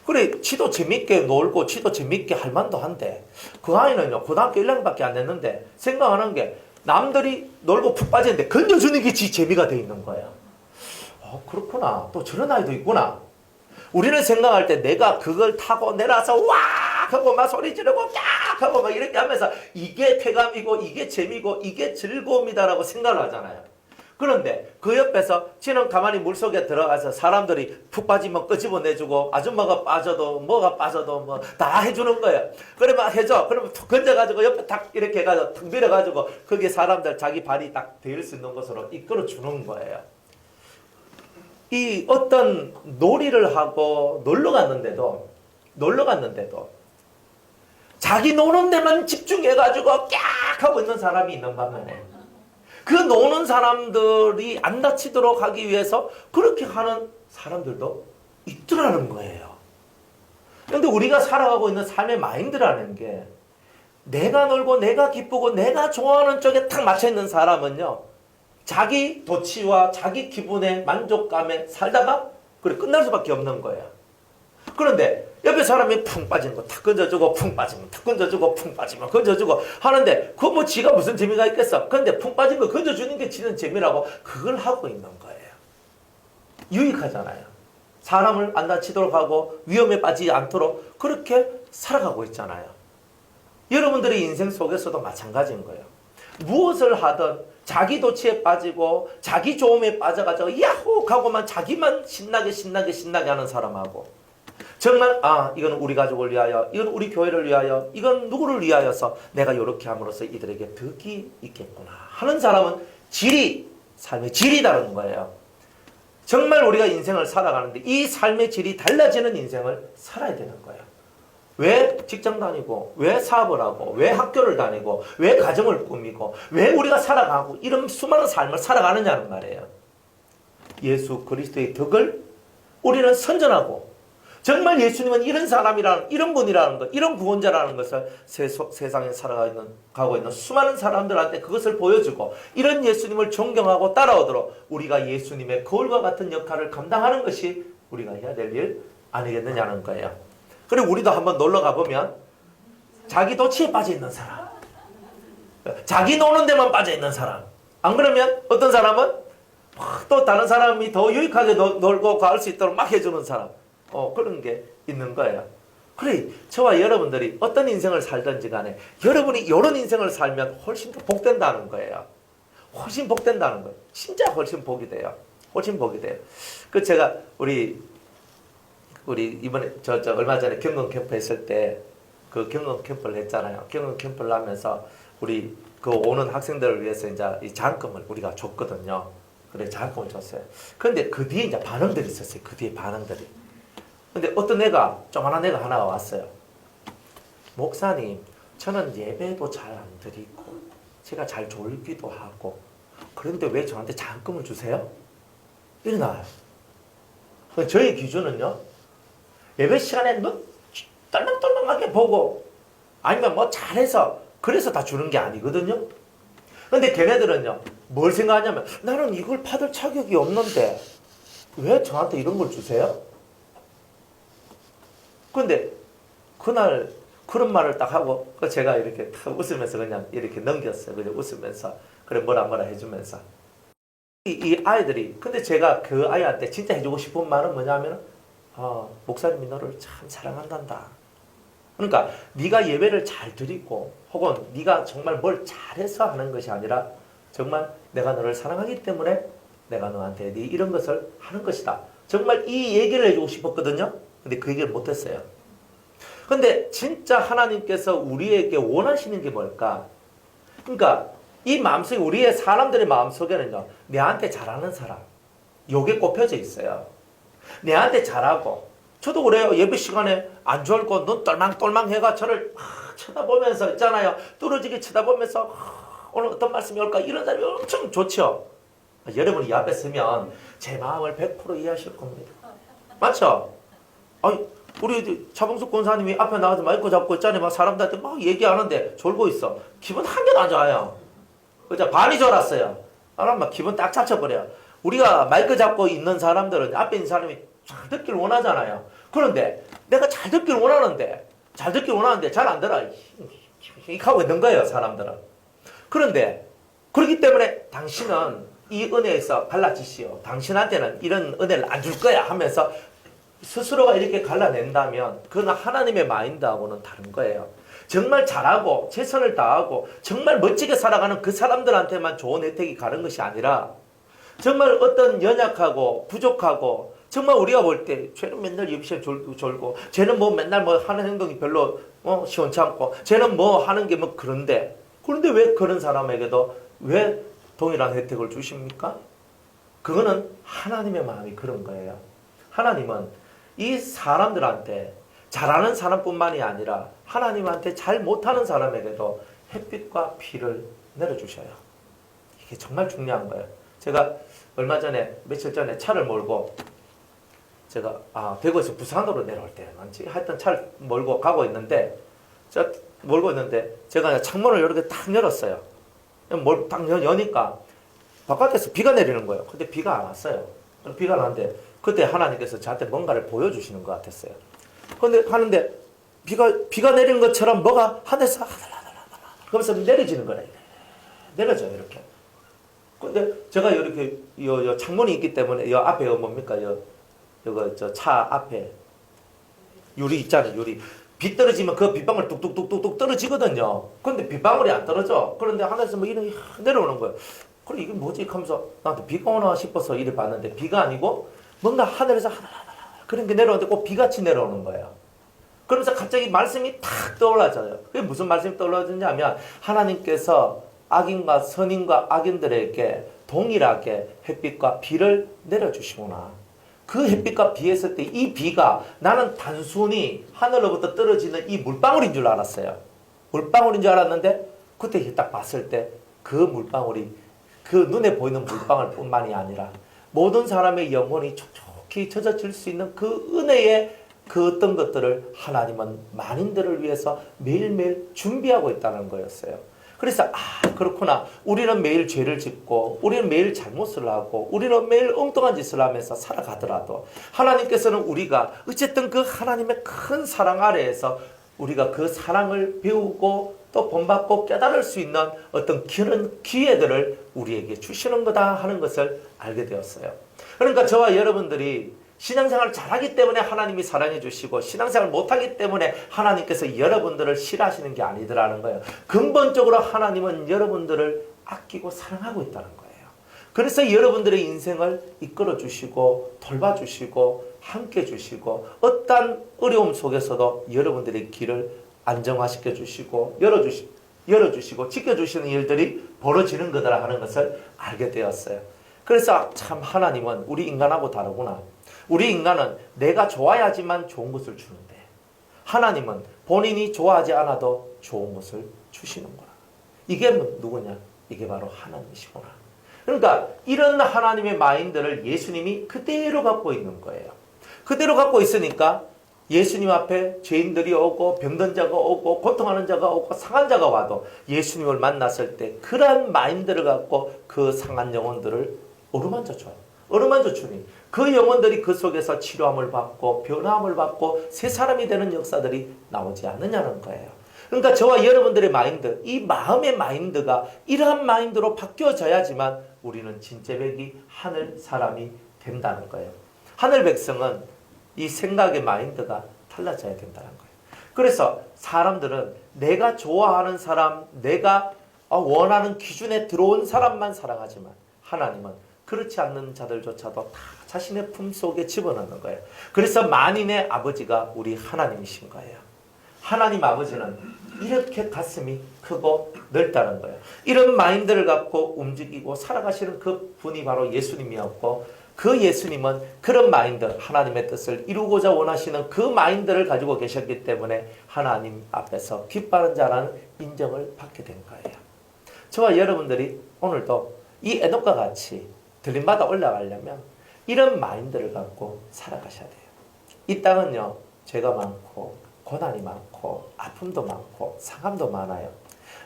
그래 지도 재밌게 놀고 지도 재밌게 할 만도 한데 그 아이는요 고등학교 1학년밖에 안 됐는데 생각하는 게 남들이 놀고 푹 빠지는데 건져주는 게 지 재미가 돼 있는 거야. 그렇구나. 또 저런 아이도 있구나. 우리는 생각할 때 내가 그걸 타고 내려서 와 하고 막 소리 지르고 깍 하고 막 이렇게 하면서 이게 쾌감이고 이게 재미고 이게 즐거움이다라고 생각을 하잖아요. 그런데 그 옆에서 지는 가만히 물속에 들어가서 사람들이 푹 빠지면 끄집어내주고 아줌마가 빠져도 뭐가 빠져도 뭐 다 해주는 거예요. 그러면 해줘. 그러면 툭 건져가지고 옆에 탁 이렇게 해가지고 툭 밀어가지고 거기에 사람들 자기 발이 딱 대일 수 있는 곳으로 이끌어주는 거예요. 이 어떤 놀이를 하고 놀러 갔는데도 자기 노는 데만 집중해가지고 깍 하고 있는 사람이 있는 반면에 그 노는 사람들이 안 다치도록 하기 위해서 그렇게 하는 사람들도 있더라는 거예요. 그런데 우리가 살아가고 있는 삶의 마인드라는 게 내가 놀고 내가 기쁘고 내가 좋아하는 쪽에 탁 맞춰있는 사람은요. 자기 도취와 자기 기분의 만족감에 살다가 그래 끝날 수밖에 없는 거예요. 그런데 옆에 사람이 풍 빠지는 거 탁 건져주고 풍 빠지면 탁 건져주고 풍 빠지면 건져주고 하는데 그거 뭐 지가 무슨 재미가 있겠어. 그런데 풍 빠진 거 건져주는 게 지는 재미라고 그걸 하고 있는 거예요. 유익하잖아요. 사람을 안 다치도록 하고 위험에 빠지지 않도록 그렇게 살아가고 있잖아요. 여러분들의 인생 속에서도 마찬가지인 거예요. 무엇을 하든 자기 도취에 빠지고 자기 좋음에 빠져가지고 야호 하고만 자기만 신나게 하는 사람하고 정말 이건 우리 가족을 위하여 이건 우리 교회를 위하여 이건 누구를 위하여서 내가 이렇게 함으로써 이들에게 덕이 있겠구나 하는 사람은 삶의 질이 다른 거예요. 정말 우리가 인생을 살아가는데 이 삶의 질이 달라지는 인생을 살아야 되는 거예요. 왜 직장 다니고 왜 사업을 하고 왜 학교를 다니고 왜 가정을 꾸미고 왜 우리가 살아가고 이런 수많은 삶을 살아가느냐는 말이에요. 예수 그리스도의 덕을 우리는 선전하고 정말 예수님은 이런 사람이라는 이런 분이라는 것 이런 구원자라는 것을 세상에 살아가고 있는 수많은 사람들한테 그것을 보여주고 이런 예수님을 존경하고 따라오도록 우리가 예수님의 거울과 같은 역할을 감당하는 것이 우리가 해야 될 일 아니겠느냐는 거예요. 그리고 우리도 한번 놀러 가보면 자기 도취에 빠져있는 사람 자기 노는 데만 빠져있는 사람 안 그러면 어떤 사람은 또 다른 사람이 더 유익하게 놀고 갈 수 있도록 막 해주는 사람 그런 게 있는 거예요. 그래 저와 여러분들이 어떤 인생을 살든지 간에 여러분이 이런 인생을 살면 훨씬 더 복된다는 거예요. 훨씬 복된다는 거예요. 진짜 훨씬 복이 돼요. 훨씬 복이 돼요. 그 제가 우리 이번에 저 얼마 전에 경건 캠프 했을 때 그 경건 캠프를 했잖아요. 경건 캠프를 하면서 우리 그 오는 학생들을 위해서 이제 이 장학금을 우리가 줬거든요. 그래 장학금을 줬어요. 그런데 그 뒤에 이제 반응들이 있었어요. 그 뒤에 반응들이. 근데 어떤 애가 조그만한 애가 하나가 왔어요. 목사님, 저는 예배도 잘 안 드리고 제가 잘 졸기도 하고 그런데 왜 저한테 장학금을 주세요? 이러나요. 저희 기준은요. 예배 시간에 뭐 떨렁떨렁하게 보고 아니면 뭐 잘해서 그래서 다 주는 게 아니거든요. 근데 걔네들은요. 뭘 생각하냐면 나는 이걸 받을 자격이 없는데 왜 저한테 이런 걸 주세요? 근데 그날 그런 말을 딱 하고 제가 이렇게 탁 웃으면서 그냥 이렇게 넘겼어요. 그냥 웃으면서 그래 뭐라 해주면서 이 아이들이 근데 제가 그 아이한테 진짜 해주고 싶은 말은 뭐냐면 목사님이 너를 참 사랑한단다. 그러니까 네가 예배를 잘 드리고 혹은 네가 정말 뭘 잘해서 하는 것이 아니라 정말 내가 너를 사랑하기 때문에 내가 너한테 네 이런 것을 하는 것이다. 정말 이 얘기를 해주고 싶었거든요. 근데 그 얘기를 못했어요. 근데 진짜 하나님께서 우리에게 원하시는 게 뭘까? 그러니까 이 마음속에 우리의 사람들의 마음속에는요. 내한테 잘하는 사람. 요게 꼽혀져 있어요. 내한테 잘하고 저도 그래요. 예배 시간에 안 졸고 눈 똘망똘망 해가 저를 쳐다보면서 있잖아요. 뚫어지게 쳐다보면서 오늘 어떤 말씀이 올까 이런 사람이 엄청 좋죠. 여러분이 이 앞에 서면 제 마음을 100% 이해하실 겁니다. 맞죠? 아니, 우리 차봉숙 권사님이 앞에 나가서 마이크 잡고 있잖아요. 막 사람들한테 막 얘기하는데 졸고 있어. 기분 한 개도 안 좋아요. 그죠? 반이 졸았어요. 막 기분 딱 잡쳐버려요. 우리가 마이크 잡고 있는 사람들은 앞에 있는 사람이 잘 듣길 원하잖아요. 그런데 내가 잘 듣길 원하는데 잘 안 들어. 하고 있는 거예요, 사람들은. 그런데 그렇기 때문에 당신은 이 은혜에서 갈라지시오. 당신한테는 이런 은혜를 안 줄 거야 하면서 스스로가 이렇게 갈라낸다면 그건 하나님의 마인드하고는 다른 거예요. 정말 잘하고 최선을 다하고 정말 멋지게 살아가는 그 사람들한테만 좋은 혜택이 가는 것이 아니라 정말 어떤 연약하고 부족하고 정말 우리가 볼 때 쟤는 맨날 예비시에 졸고 쟤는 뭐 맨날 뭐 하는 행동이 별로 시원찮고 쟤는 뭐 하는 게 뭐 그런데 왜 그런 사람에게도 왜 동일한 혜택을 주십니까? 그거는 하나님의 마음이 그런 거예요. 하나님은 이 사람들한테 잘하는 사람뿐만이 아니라 하나님한테 잘 못하는 사람에게도 햇빛과 비를 내려주셔요. 이게 정말 중요한 거예요. 제가 며칠 전에 차를 몰고 제가 대구에서 부산으로 내려올 때 하여튼 차를 몰고 가고 있는데 제가 창문을 이렇게 딱 열었어요. 딱 여니까 바깥에서 비가 내리는 거예요. 근데 비가 안 왔어요. 비가 나는데 그때 하나님께서 저한테 뭔가를 보여주시는 것 같았어요. 근데 하는데 비가 내리는 것처럼 뭐가 하늘에서 그러면서 내려지는 거예요. 내려져요, 이렇게. 근데 제가 이렇게 요 창문이 있기 때문에 요 앞에 뭡니까? 저 차 앞에 유리 있잖아요, 유리. 비 떨어지면 그 빗방울 뚝뚝뚝뚝 떨어지거든요. 근데 빗방울이 안 떨어져. 그런데 하늘에서 뭐 이런 내려오는 거예요. 그래 이게 뭐지? 하면서 나한테 비가 오나 싶어서 이래 봤는데 비가 아니고 뭔가 하늘에서 그런 게 내려오는데 꼭 비같이 내려오는 거예요. 그러면서 갑자기 말씀이 탁 떠올라져요. 그게 무슨 말씀이 떠올라지냐면 하나님께서 악인과 선인과 악인들에게 동일하게 햇빛과 비를 내려주시구나. 그 햇빛과 비했을 때 이 비가 나는 단순히 하늘로부터 떨어지는 이 물방울인 줄 알았어요. 물방울인 줄 알았는데 그때 딱 봤을 때 그 물방울이 그 눈에 보이는 물방울뿐만이 아니라 모든 사람의 영혼이 촉촉히 젖어질 수 있는 그 은혜의 그 어떤 것들을 하나님은 만인들을 위해서 매일매일 준비하고 있다는 거였어요. 그래서 그렇구나. 우리는 매일 죄를 짓고 우리는 매일 잘못을 하고 우리는 매일 엉뚱한 짓을 하면서 살아가더라도 하나님께서는 우리가 어쨌든 그 하나님의 큰 사랑 아래에서 우리가 그 사랑을 배우고 또 본받고 깨달을 수 있는 어떤 그런 기회들을 우리에게 주시는 거다 하는 것을 알게 되었어요. 그러니까 저와 여러분들이 신앙생활을 잘하기 때문에 하나님이 사랑해 주시고 신앙생활을 못하기 때문에 하나님께서 여러분들을 싫어하시는 게 아니더라는 거예요. 근본적으로 하나님은 여러분들을 아끼고 사랑하고 있다는 거예요. 그래서 여러분들의 인생을 이끌어 주시고 돌봐주시고 함께 주시고 어떠한 어려움 속에서도 여러분들의 길을 안정화시켜 주시고 열어주시고 지켜주시는 일들이 벌어지는 거다 하는 것을 알게 되었어요. 그래서 참 하나님은 우리 인간하고 다르구나. 우리 인간은 내가 좋아야지만 좋은 것을 주는데 하나님은 본인이 좋아하지 않아도 좋은 것을 주시는구나. 이게 누구냐? 이게 바로 하나님이시구나. 그러니까 이런 하나님의 마인드를 예수님이 그대로 갖고 있는 거예요. 그대로 갖고 있으니까 예수님 앞에 죄인들이 오고 병든 자가 오고 고통하는 자가 오고 상한 자가 와도 예수님을 만났을 때 그러한 마인드를 갖고 그 상한 영혼들을 어루만져 줘요. 어루만져 주니 그 영혼들이 그 속에서 치료함을 받고 변화함을 받고 새 사람이 되는 역사들이 나오지 않느냐는 거예요. 그러니까 저와 여러분들의 마인드, 이 마음의 마인드가 이러한 마인드로 바뀌어져야지만 우리는 진짜백이 하늘 사람이 된다는 거예요. 하늘 백성은 이 생각의 마인드가 달라져야 된다는 거예요. 그래서 사람들은 내가 좋아하는 사람, 내가 원하는 기준에 들어온 사람만 사랑하지만 하나님은 그렇지 않는 자들조차도 다 자신의 품속에 집어넣는 거예요. 그래서 만인의 아버지가 우리 하나님이신 거예요. 하나님 아버지는 이렇게 가슴이 크고 넓다는 거예요. 이런 마인드를 갖고 움직이고 살아가시는 그 분이 바로 예수님이었고, 그 예수님은 그런 마인드, 하나님의 뜻을 이루고자 원하시는 그 마인드를 가지고 계셨기 때문에 하나님 앞에서 기뻐하는 자라는 인정을 받게 된 거예요. 저와 여러분들이 오늘도 이 에녹과 같이 들림받아 올라가려면 이런 마인드를 갖고 살아가셔야 돼요. 이 땅은요, 죄가 많고 고난이 많고 아픔도 많고 상함도 많아요.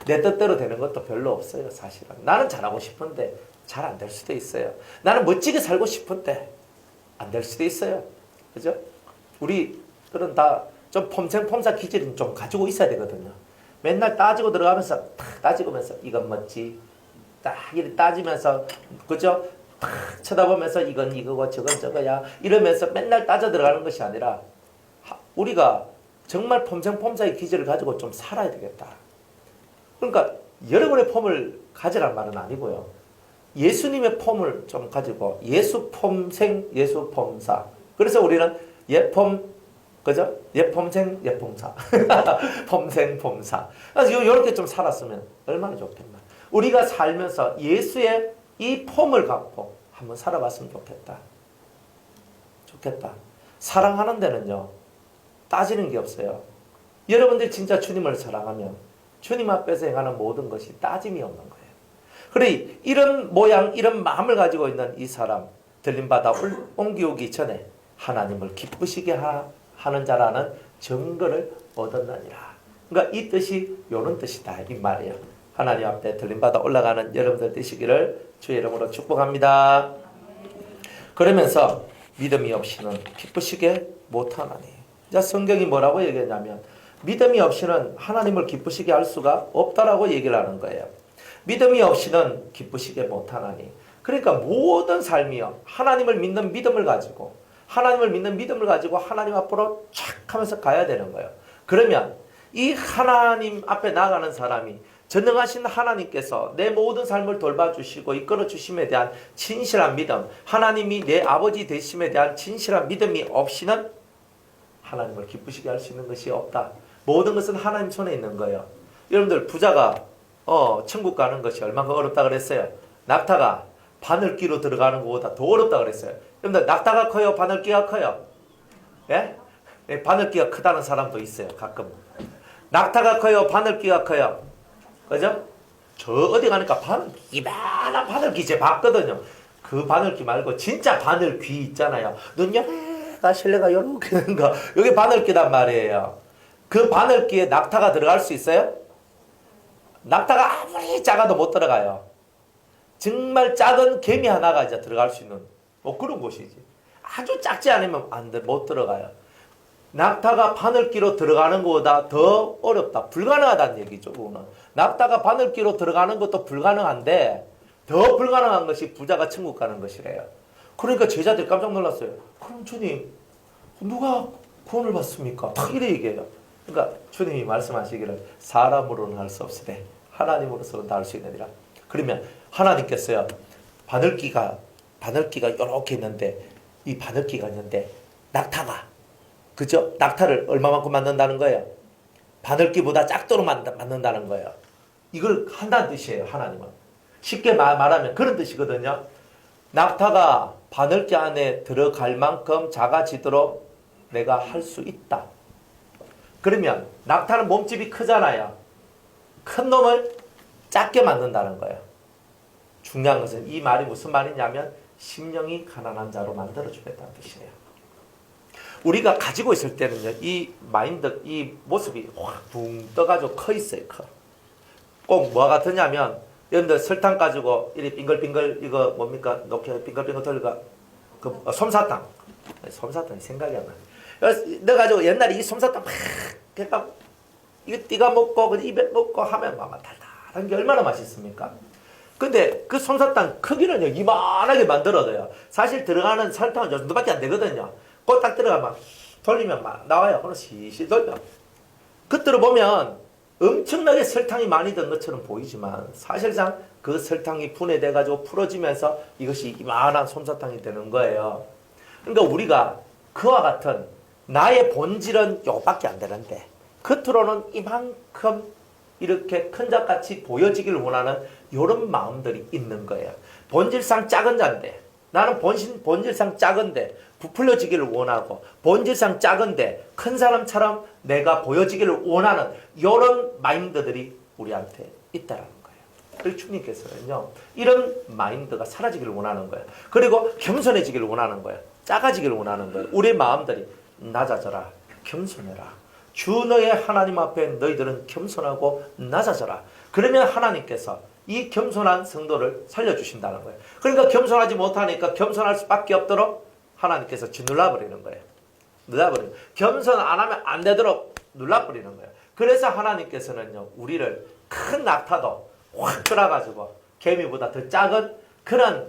내 뜻대로 되는 것도 별로 없어요. 사실은 나는 잘하고 싶은데 잘 안 될 수도 있어요. 나는 멋지게 살고 싶은데 안 될 수도 있어요. 그죠? 우리들은 다 좀 폼생폼사 기질은 좀 가지고 있어야 되거든요. 맨날 따지고 들어가면서 탁 따지면서 이건 멋지, 딱 이렇게 따지면서, 그죠? 탁 쳐다보면서 이건 이거고 저건 저거야 이러면서 맨날 따져 들어가는 것이 아니라 우리가 정말 폼생폼사의 기질을 가지고 좀 살아야 되겠다. 그러니까 여러분의 폼을 가지란 말은 아니고요. 예수님의 폼을 좀 가지고 예수폼생 예수폼사. 그래서 우리는 예폼, 그죠? 예폼생 예폼사. 폼생 폼사. 그래서 이렇게 좀 살았으면 얼마나 좋겠나. 우리가 살면서 예수의 이 폼을 갖고 한번 살아봤으면 좋겠다. 좋겠다. 사랑하는 데는요, 따지는 게 없어요. 여러분들이 진짜 주님을 사랑하면 주님 앞에서 행하는 모든 것이 따짐이 없는 거예요. 그래, 이런 모양, 이런 마음을 가지고 있는 이 사람, 들림받아 옮기오기 전에 하나님을 기쁘시게 하는 자라는 증거를 얻었느니라. 그러니까 이 뜻이 요런 뜻이다 이 말이에요. 하나님 앞에 들림받아 올라가는 여러분들 되시기를 주의 이름으로 축복합니다. 그러면서 믿음이 없이는 기쁘시게 못하나니. 자, 성경이 뭐라고 얘기했냐면 믿음이 없이는 하나님을 기쁘시게 할 수가 없다라고 얘기를 하는 거예요. 믿음이 없이는 기쁘시게 못하나니. 그러니까 모든 삶이요, 하나님을 믿는 믿음을 가지고 하나님 앞으로 촥 하면서 가야 되는 거예요. 그러면 이 하나님 앞에 나가는 사람이 전능하신 하나님께서 내 모든 삶을 돌봐주시고 이끌어주심에 대한 진실한 믿음, 하나님이 내 아버지 되심에 대한 진실한 믿음이 없이는 하나님을 기쁘시게 할 수 있는 것이 없다. 모든 것은 하나님 손에 있는 거예요. 여러분들, 부자가 천국 가는 것이 얼마나 어렵다 그랬어요? 낙타가 바늘기로 들어가는 것보다 더 어렵다 그랬어요. 여러분들, 낙타가 커요? 바늘기가 커요? 예? 바늘기가 크다는 사람도 있어요, 가끔. 낙타가 커요? 바늘기가 커요? 그죠? 저 어디 가니까 이만한 바늘귀 제 봤거든요. 그 바늘귀 말고 진짜 바늘귀 있잖아요. 눈 요래가 실내가 요렇게 되는 거. 여기 바늘귀단 말이에요. 그 바늘귀에 낙타가 들어갈 수 있어요? 낙타가 아무리 작아도 못 들어가요. 정말 작은 개미 하나가 이제 들어갈 수 있는 뭐 그런 곳이지. 아주 작지 않으면 못 들어가요. 낙타가 바늘귀로 들어가는 것보다 더 어렵다. 불가능하다는 얘기죠. 그거는. 낙타가 바늘귀로 들어가는 것도 불가능한데 더 불가능한 것이 부자가 천국 가는 것이래요. 그러니까 제자들이 깜짝 놀랐어요. 그럼 주님, 누가 구원을 받습니까? 딱 이래 얘기해요. 그러니까 주님이 말씀하시기를 사람으로는 할 수 없으되 하나님으로서는 다 할 수 있느니라. 그러면 하나님께서요, 바늘귀가 이렇게 있는데, 이 바늘귀가 있는데 낙타가, 그죠? 낙타를 얼마만큼 만든다는 거예요? 바늘귀보다 작도록 만든다는 거예요. 이걸 한다는 뜻이에요, 하나님은. 쉽게 말하면 그런 뜻이거든요. 낙타가 바늘귀 안에 들어갈 만큼 작아지도록 내가 할 수 있다. 그러면 낙타는 몸집이 크잖아요. 큰 놈을 작게 만든다는 거예요. 중요한 것은 이 말이 무슨 말이냐면 심령이 가난한 자로 만들어주겠다는 뜻이에요. 우리가 가지고 있을 때는요, 이 마인드, 이 모습이 확 붕 떠가지고 커 있어요, 커. 꼭 뭐가 같으냐면, 여러분들 설탕 가지고, 이렇게 빙글빙글, 이거 뭡니까? 놓게 빙글빙글 돌리가, 솜사탕이 생각이 안 나요. 넣어가지고 옛날에 이 솜사탕 막, 그러니까, 이거 띠가 먹고, 입에 먹고 하면 막 달달한 게 얼마나 맛있습니까? 근데 그 솜사탕 크기는요, 이만하게 만들어져요. 사실 들어가는 설탕은 요 정도밖에 안 되거든요. 그거 딱 들어가면 돌리면 막 나와요. 그럼 시시 돌려. 겉으로 보면 엄청나게 설탕이 많이 든 것처럼 보이지만 사실상 그 설탕이 분해돼가지고 풀어지면서 이것이 이만한 솜사탕이 되는 거예요. 그러니까 우리가 그와 같은 나의 본질은 요밖에 안 되는데 겉으로는 이만큼 이렇게 큰 자같이 보여지길 원하는 이런 마음들이 있는 거예요. 본질상 작은 자인데, 나는 본질상 작은데 부풀려지기를 원하고, 본질상 작은데 큰 사람처럼 내가 보여지기를 원하는 이런 마인드들이 우리한테 있다라는 거예요. 그리고 주님께서는요, 이런 마인드가 사라지기를 원하는 거예요. 그리고 겸손해지기를 원하는 거예요. 작아지기를 원하는 거예요. 우리의 마음들이 낮아져라, 겸손해라. 주 너의 하나님 앞에 너희들은 겸손하고 낮아져라. 그러면 하나님께서 이 겸손한 성도를 살려주신다는 거예요. 그러니까 겸손하지 못하니까 겸손할 수밖에 없도록 하나님께서 짓눌러버리는 거예요. 눌러버리는 거예요. 겸손 안 하면 안 되도록 눌러버리는 거예요. 그래서 하나님께서는요, 우리를 큰 낙타도 확 끌어가지고 개미보다 더 작은 그런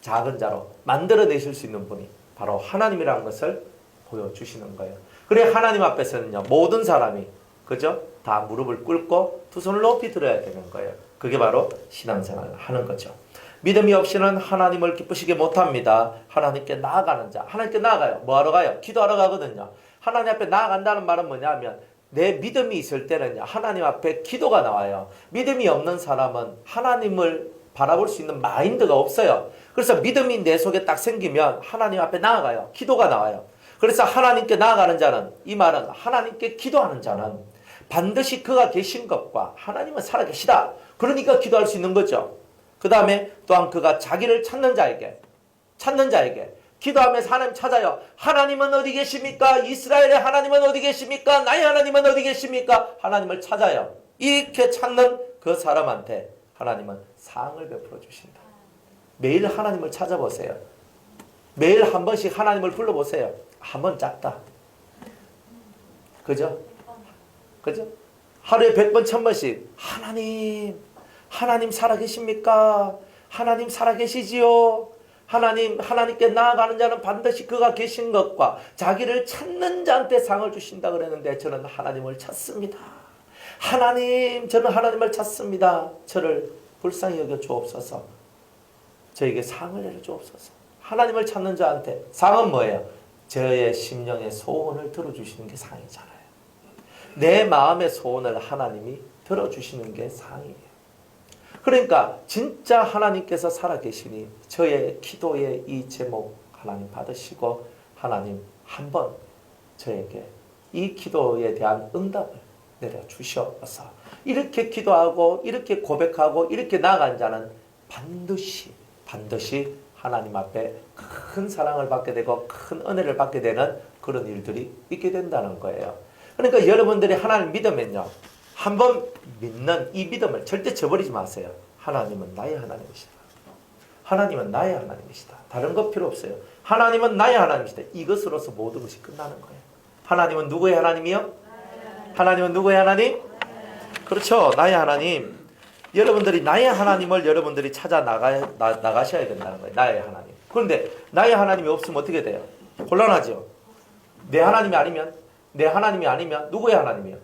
작은 자로 만들어내실 수 있는 분이 바로 하나님이라는 것을 보여주시는 거예요. 그래 하나님 앞에서는요, 모든 사람이 그죠? 다 무릎을 꿇고 두 손을 높이 들어야 되는 거예요. 그게 바로 신앙생활을 하는 거죠. 믿음이 없이는 하나님을 기쁘시게 못합니다. 하나님께 나아가는 자. 하나님께 나아가요. 뭐하러 가요? 기도하러 가거든요. 하나님 앞에 나아간다는 말은 뭐냐면 내 믿음이 있을 때는요, 하나님 앞에 기도가 나와요. 믿음이 없는 사람은 하나님을 바라볼 수 있는 마인드가 없어요. 그래서 믿음이 내 속에 딱 생기면 하나님 앞에 나아가요. 기도가 나와요. 그래서 하나님께 나아가는 자는, 이 말은 하나님께 기도하는 자는 반드시 그가 계신 것과 하나님은 살아계시다. 그러니까 기도할 수 있는 거죠. 그 다음에 또한 그가 자기를 찾는 자에게 기도하면서 하나님 찾아요. 하나님은 어디 계십니까? 이스라엘의 하나님은 어디 계십니까? 나의 하나님은 어디 계십니까? 하나님을 찾아요. 이렇게 찾는 그 사람한테 하나님은 상을 베풀어 주신다. 매일 하나님을 찾아보세요. 매일 한 번씩 하나님을 불러보세요. 한 번 작다. 그죠? 하루에 100번, 1000번씩 하나님 살아계십니까? 하나님 살아계시지요? 하나님께 나아가는 자는 반드시 그가 계신 것과 자기를 찾는 자한테 상을 주신다 그랬는데 저는 하나님을 찾습니다. 저는 하나님을 찾습니다. 저를 불쌍히 여겨 주옵소서. 저에게 상을 내려 주옵소서. 하나님을 찾는 자한테 상은 뭐예요? 저의 심령의 소원을 들어주시는 게 상이잖아요. 내 마음의 소원을 하나님이 들어주시는 게 상이에요. 그러니까 진짜 하나님께서 살아계시니 저의 기도의 이 제목 하나님 받으시고 하나님 한번 저에게 이 기도에 대한 응답을 내려주시옵소서. 이렇게 기도하고 이렇게 고백하고 이렇게 나아간 자는 반드시 하나님 앞에 큰 사랑을 받게 되고 큰 은혜를 받게 되는 그런 일들이 있게 된다는 거예요. 그러니까 여러분들이 하나님 믿으면요, 한번 믿는 이 믿음을 절대 저버리지 마세요. 하나님은 나의 하나님이시다. 하나님은 나의 하나님이시다. 다른 거 필요 없어요. 하나님은 나의 하나님이시다. 이것으로서 모든 것이 끝나는 거예요. 하나님은 누구의 하나님이요? 하나님은 누구의 하나님? 그렇죠. 나의 하나님. 여러분들이 나의 하나님을 여러분들이 찾아 나가셔야 된다는 거예요. 나의 하나님. 그런데 나의 하나님이 없으면 어떻게 돼요? 곤란하죠. 내 하나님이 아니면 누구의 하나님이에요?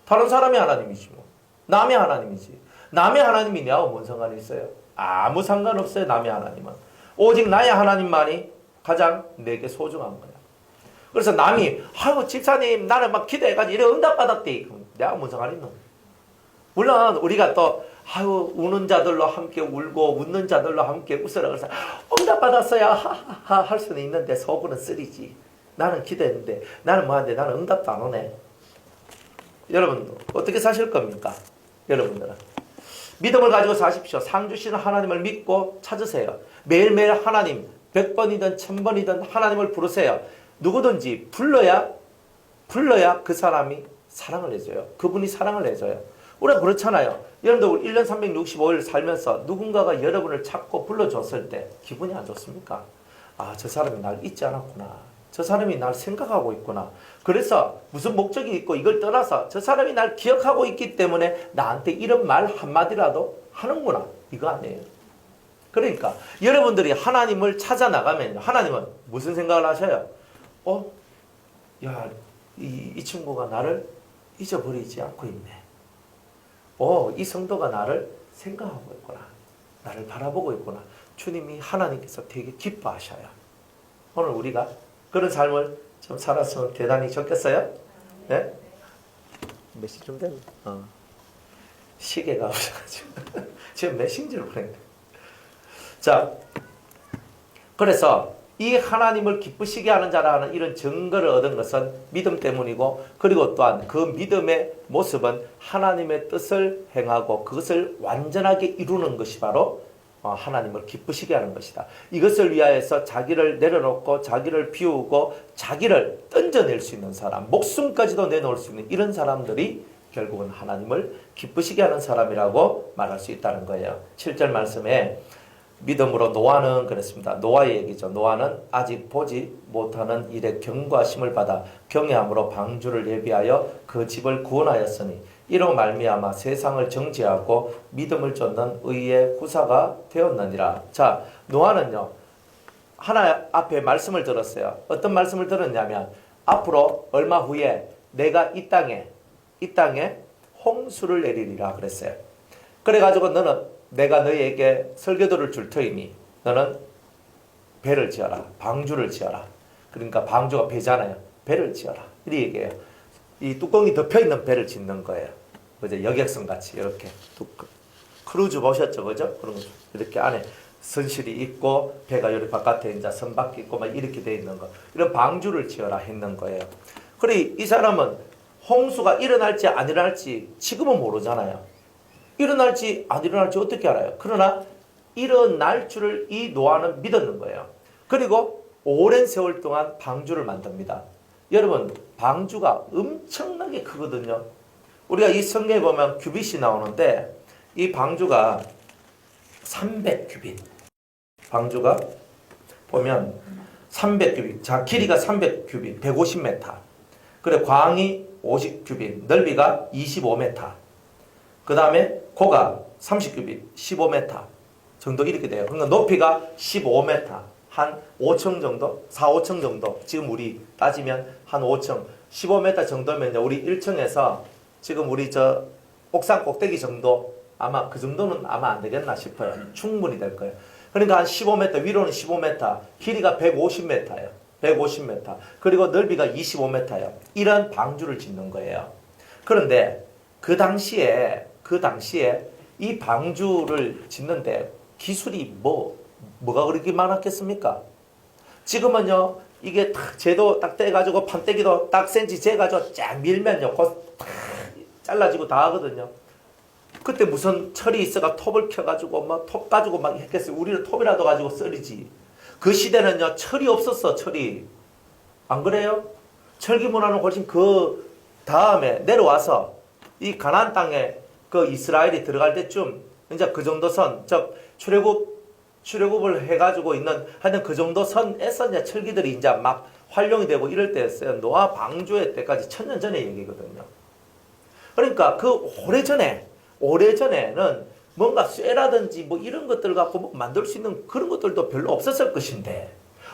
다른 사람의 하나님이지 뭐. 남의 하나님이지. 남의 하나님이 내하고 뭔 상관이 있어요? 아무 상관없어요. 남의 하나님은. 오직 나의 하나님만이 가장 내게 소중한 거예요. 그래서 남이 집사님 나는 막 기도해가지고 이래 응답받았대. 그럼 내가 뭔 상관이 있노? 물론 우리가 또 우는 자들로 함께 울고 웃는 자들로 함께 웃으라 그래서 응답받았어야 하하하 할 수는 있는데 속으로는 쓰리지. 나는 기도했는데 나는 뭐하는데 나는 응답도 안 오네. 여러분 어떻게 사실 겁니까? 여러분들은 믿음을 가지고 사십시오. 상 주시는 하나님을 믿고 찾으세요. 매일매일 하나님 100번이든 1000번이든 하나님을 부르세요. 누구든지 불러야 그 사람이 사랑을 해줘요. 그분이 사랑을 해줘요. 우리가 그렇잖아요. 여러분들 1년 365일 살면서 누군가가 여러분을 찾고 불러줬을 때 기분이 안 좋습니까? 아, 저 사람이 날 잊지 않았구나. 저 사람이 날 생각하고 있구나. 그래서 무슨 목적이 있고 이걸 떠나서 저 사람이 날 기억하고 있기 때문에 나한테 이런 말 한마디라도 하는구나. 이거 아니에요. 그러니까 여러분들이 하나님을 찾아 나가면 하나님은 무슨 생각을 하셔요? 이 친구가 나를 잊어버리지 않고 있네. 이 성도가 나를 생각하고 있구나. 나를 바라보고 있구나. 주님이 하나님께서 되게 기뻐하셔요. 오늘 우리가 그런 삶을 좀 살았으면 대단히 좋겠어요? 네? 몇 시쯤 됐나? 시계가 없어가지고 지금 몇 시인지를 모르겠네. 자, 그래서 이 하나님을 기쁘시게 하는 자라는 이런 증거를 얻은 것은 믿음 때문이고, 그리고 또한 그 믿음의 모습은 하나님의 뜻을 행하고 그것을 완전하게 이루는 것이 바로 하나님을 기쁘시게 하는 것이다. 이것을 위하여서 자기를 내려놓고 자기를 비우고 자기를 던져낼 수 있는 사람, 목숨까지도 내놓을 수 있는 이런 사람들이 결국은 하나님을 기쁘시게 하는 사람이라고 말할 수 있다는 거예요. 7절 말씀에 믿음으로 노아는 그랬습니다. 노아의 얘기죠. 노아는 아직 보지 못하는 일에 경고하심을 받아 경외함으로 방주를 예비하여 그 집을 구원하였으니 이로 말미암아 세상을 정죄하고 믿음을 쫓는 의의 후사가 되었느니라. 자, 노아는요, 하나 앞에 말씀을 들었어요. 어떤 말씀을 들었냐면 앞으로 얼마 후에 내가 이 땅에 홍수를 내리리라 그랬어요. 그래가지고 너는 내가 너희에게 설교도를 줄 터이니 너는 배를 지어라. 방주를 지어라. 그러니까 방주가 배잖아요. 배를 지어라. 이렇게 얘기해요. 이 뚜껑이 덮여있는 배를 짓는 거예요. 그죠? 여객선 같이 이렇게. 크루즈 보셨죠? 그죠? 그런 거. 이렇게 안에 선실이 있고 배가 이렇게 바깥에 이제 선밖에 있고 막 이렇게 돼 있는 거. 이런 방주를 지어라 했는 거예요. 그래 이 사람은 홍수가 일어날지 안 일어날지 지금은 모르잖아요. 일어날지 안 일어날지 어떻게 알아요? 그러나 일어날 줄을 이 노아는 믿었는 거예요. 그리고 오랜 세월 동안 방주를 만듭니다. 여러분, 방주가 엄청나게 크거든요. 우리가 이 성경에 보면 규빗이 나오는데 이 방주가 300규빗. 방주가 보면 300규빗. 자, 길이가 300규빗, 150m. 그래 광이 50규빗, 넓이가 25m. 그 다음에 고가 30규빗, 15m 정도 이렇게 돼요. 그러니까 높이가 15m, 한 5층 정도, 4, 5층 정도. 지금 우리 따지면 한 5층, 15m 정도면 우리 1층에서 지금 우리 저 옥상 꼭대기 정도, 아마 그 정도는 아마 안 되겠나 싶어요. 충분히 될 거예요. 그러니까 한 15m, 위로는 15m, 길이가 150m예요. 150m. 그리고 넓이가 25m예요. 이런 방주를 짓는 거예요. 그런데 그 당시에 이 방주를 짓는데 기술이 뭐가 그렇게 많았겠습니까? 지금은요, 이게 딱 재도 딱 떼가지고 판때기도 딱 센치 재가지고 쫙 밀면요, 곧 잘라지고 다 하거든요. 그때 무슨 철이 있어가 톱을 켜가지고 막 톱 가지고 막 했겠어요. 우리는 톱이라도 가지고 썰이지. 그 시대는요, 철이 없었어, 철이. 안 그래요? 철기 문화는 훨씬 그 다음에 내려와서 이 가나안 땅에 그 이스라엘이 들어갈 때쯤 이제 그 정도 선, 즉 출애굽을 해가지고 있는 하여튼 그 정도 선에서 이제 철기들이 이제 막 활용이 되고 이럴 때였어요. 노아 방주의 때까지 1000년 전의 얘기거든요. 그러니까 그 오래전에는 뭔가 쇠라든지 뭐 이런 것들 갖고 뭐 만들 수 있는 그런 것들도 별로 없었을 것인데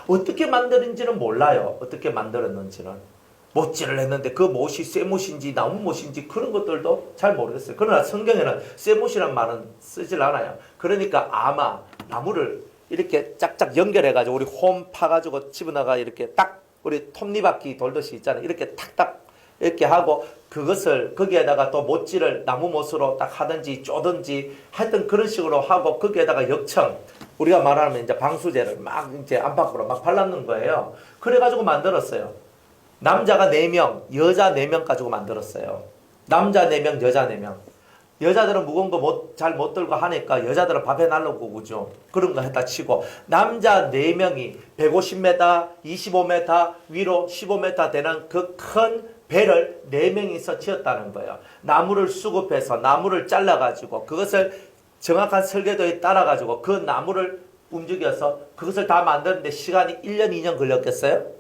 어떻게 만드는지는 몰라요. 어떻게 만들었는지는. 못질을 했는데 그 못이 쇠못인지 나무못인지 그런 것들도 잘 모르겠어요. 그러나 성경에는 쇠못이란 말은 쓰질 않아요. 그러니까 아마 나무를 이렇게 짝짝 연결해가지고 우리 홈 파가지고 집어넣어가 이렇게 딱 우리 톱니바퀴 돌듯이 있잖아요. 이렇게 탁탁 이렇게 하고 그것을 거기에다가 또 못질을 나무못으로 딱 하든지 쪼든지 하여튼 그런 식으로 하고 거기에다가 역청 우리가 말하면 이제 방수제를 막 이제 안팎으로 막 발랐는 거예요. 그래가지고 만들었어요. 남자가 4명, 여자 4명 가지고 만들었어요. 남자 4명, 여자 4명. 여자들은 무거운 거 잘 못 들고 하니까 여자들은 밥해 날라고 그죠. 그런 거 했다 치고 남자 4명이 150m, 25m, 위로 15m 되는 그 큰 배를 4명이서 지었다는 거예요. 나무를 수급해서 나무를 잘라가지고 그것을 정확한 설계도에 따라가지고 그 나무를 움직여서 그것을 다 만드는데 시간이 1년, 2년 걸렸겠어요?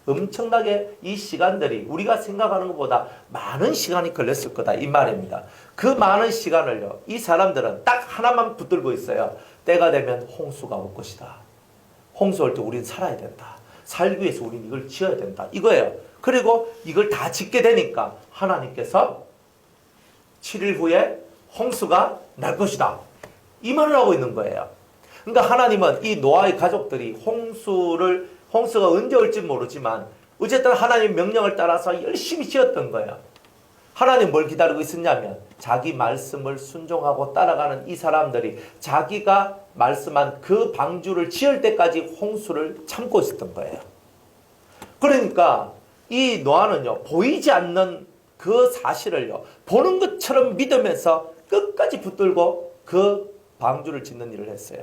엄청나게 이 시간들이 우리가 생각하는 것보다 많은 시간이 걸렸을 거다 이 말입니다. 그 많은 시간을요 이 사람들은 딱 하나만 붙들고 있어요. 때가 되면 홍수가 올 것이다. 홍수 올 때 우린 살아야 된다. 살기 위해서 우린 이걸 지어야 된다. 이거예요. 그리고 이걸 다 짓게 되니까 하나님께서 7일 후에 홍수가 날 것이다. 이 말을 하고 있는 거예요. 그러니까 하나님은 이 노아의 가족들이 홍수가 언제 올지 모르지만 어쨌든 하나님의 명령을 따라서 열심히 지었던 거예요. 하나님 뭘 기다리고 있었냐면 자기 말씀을 순종하고 따라가는 이 사람들이 자기가 말씀한 그 방주를 지을 때까지 홍수를 참고 있었던 거예요. 그러니까 이 노아는요, 보이지 않는 그 사실을요, 보는 것처럼 믿으면서 끝까지 붙들고 그 방주를 짓는 일을 했어요.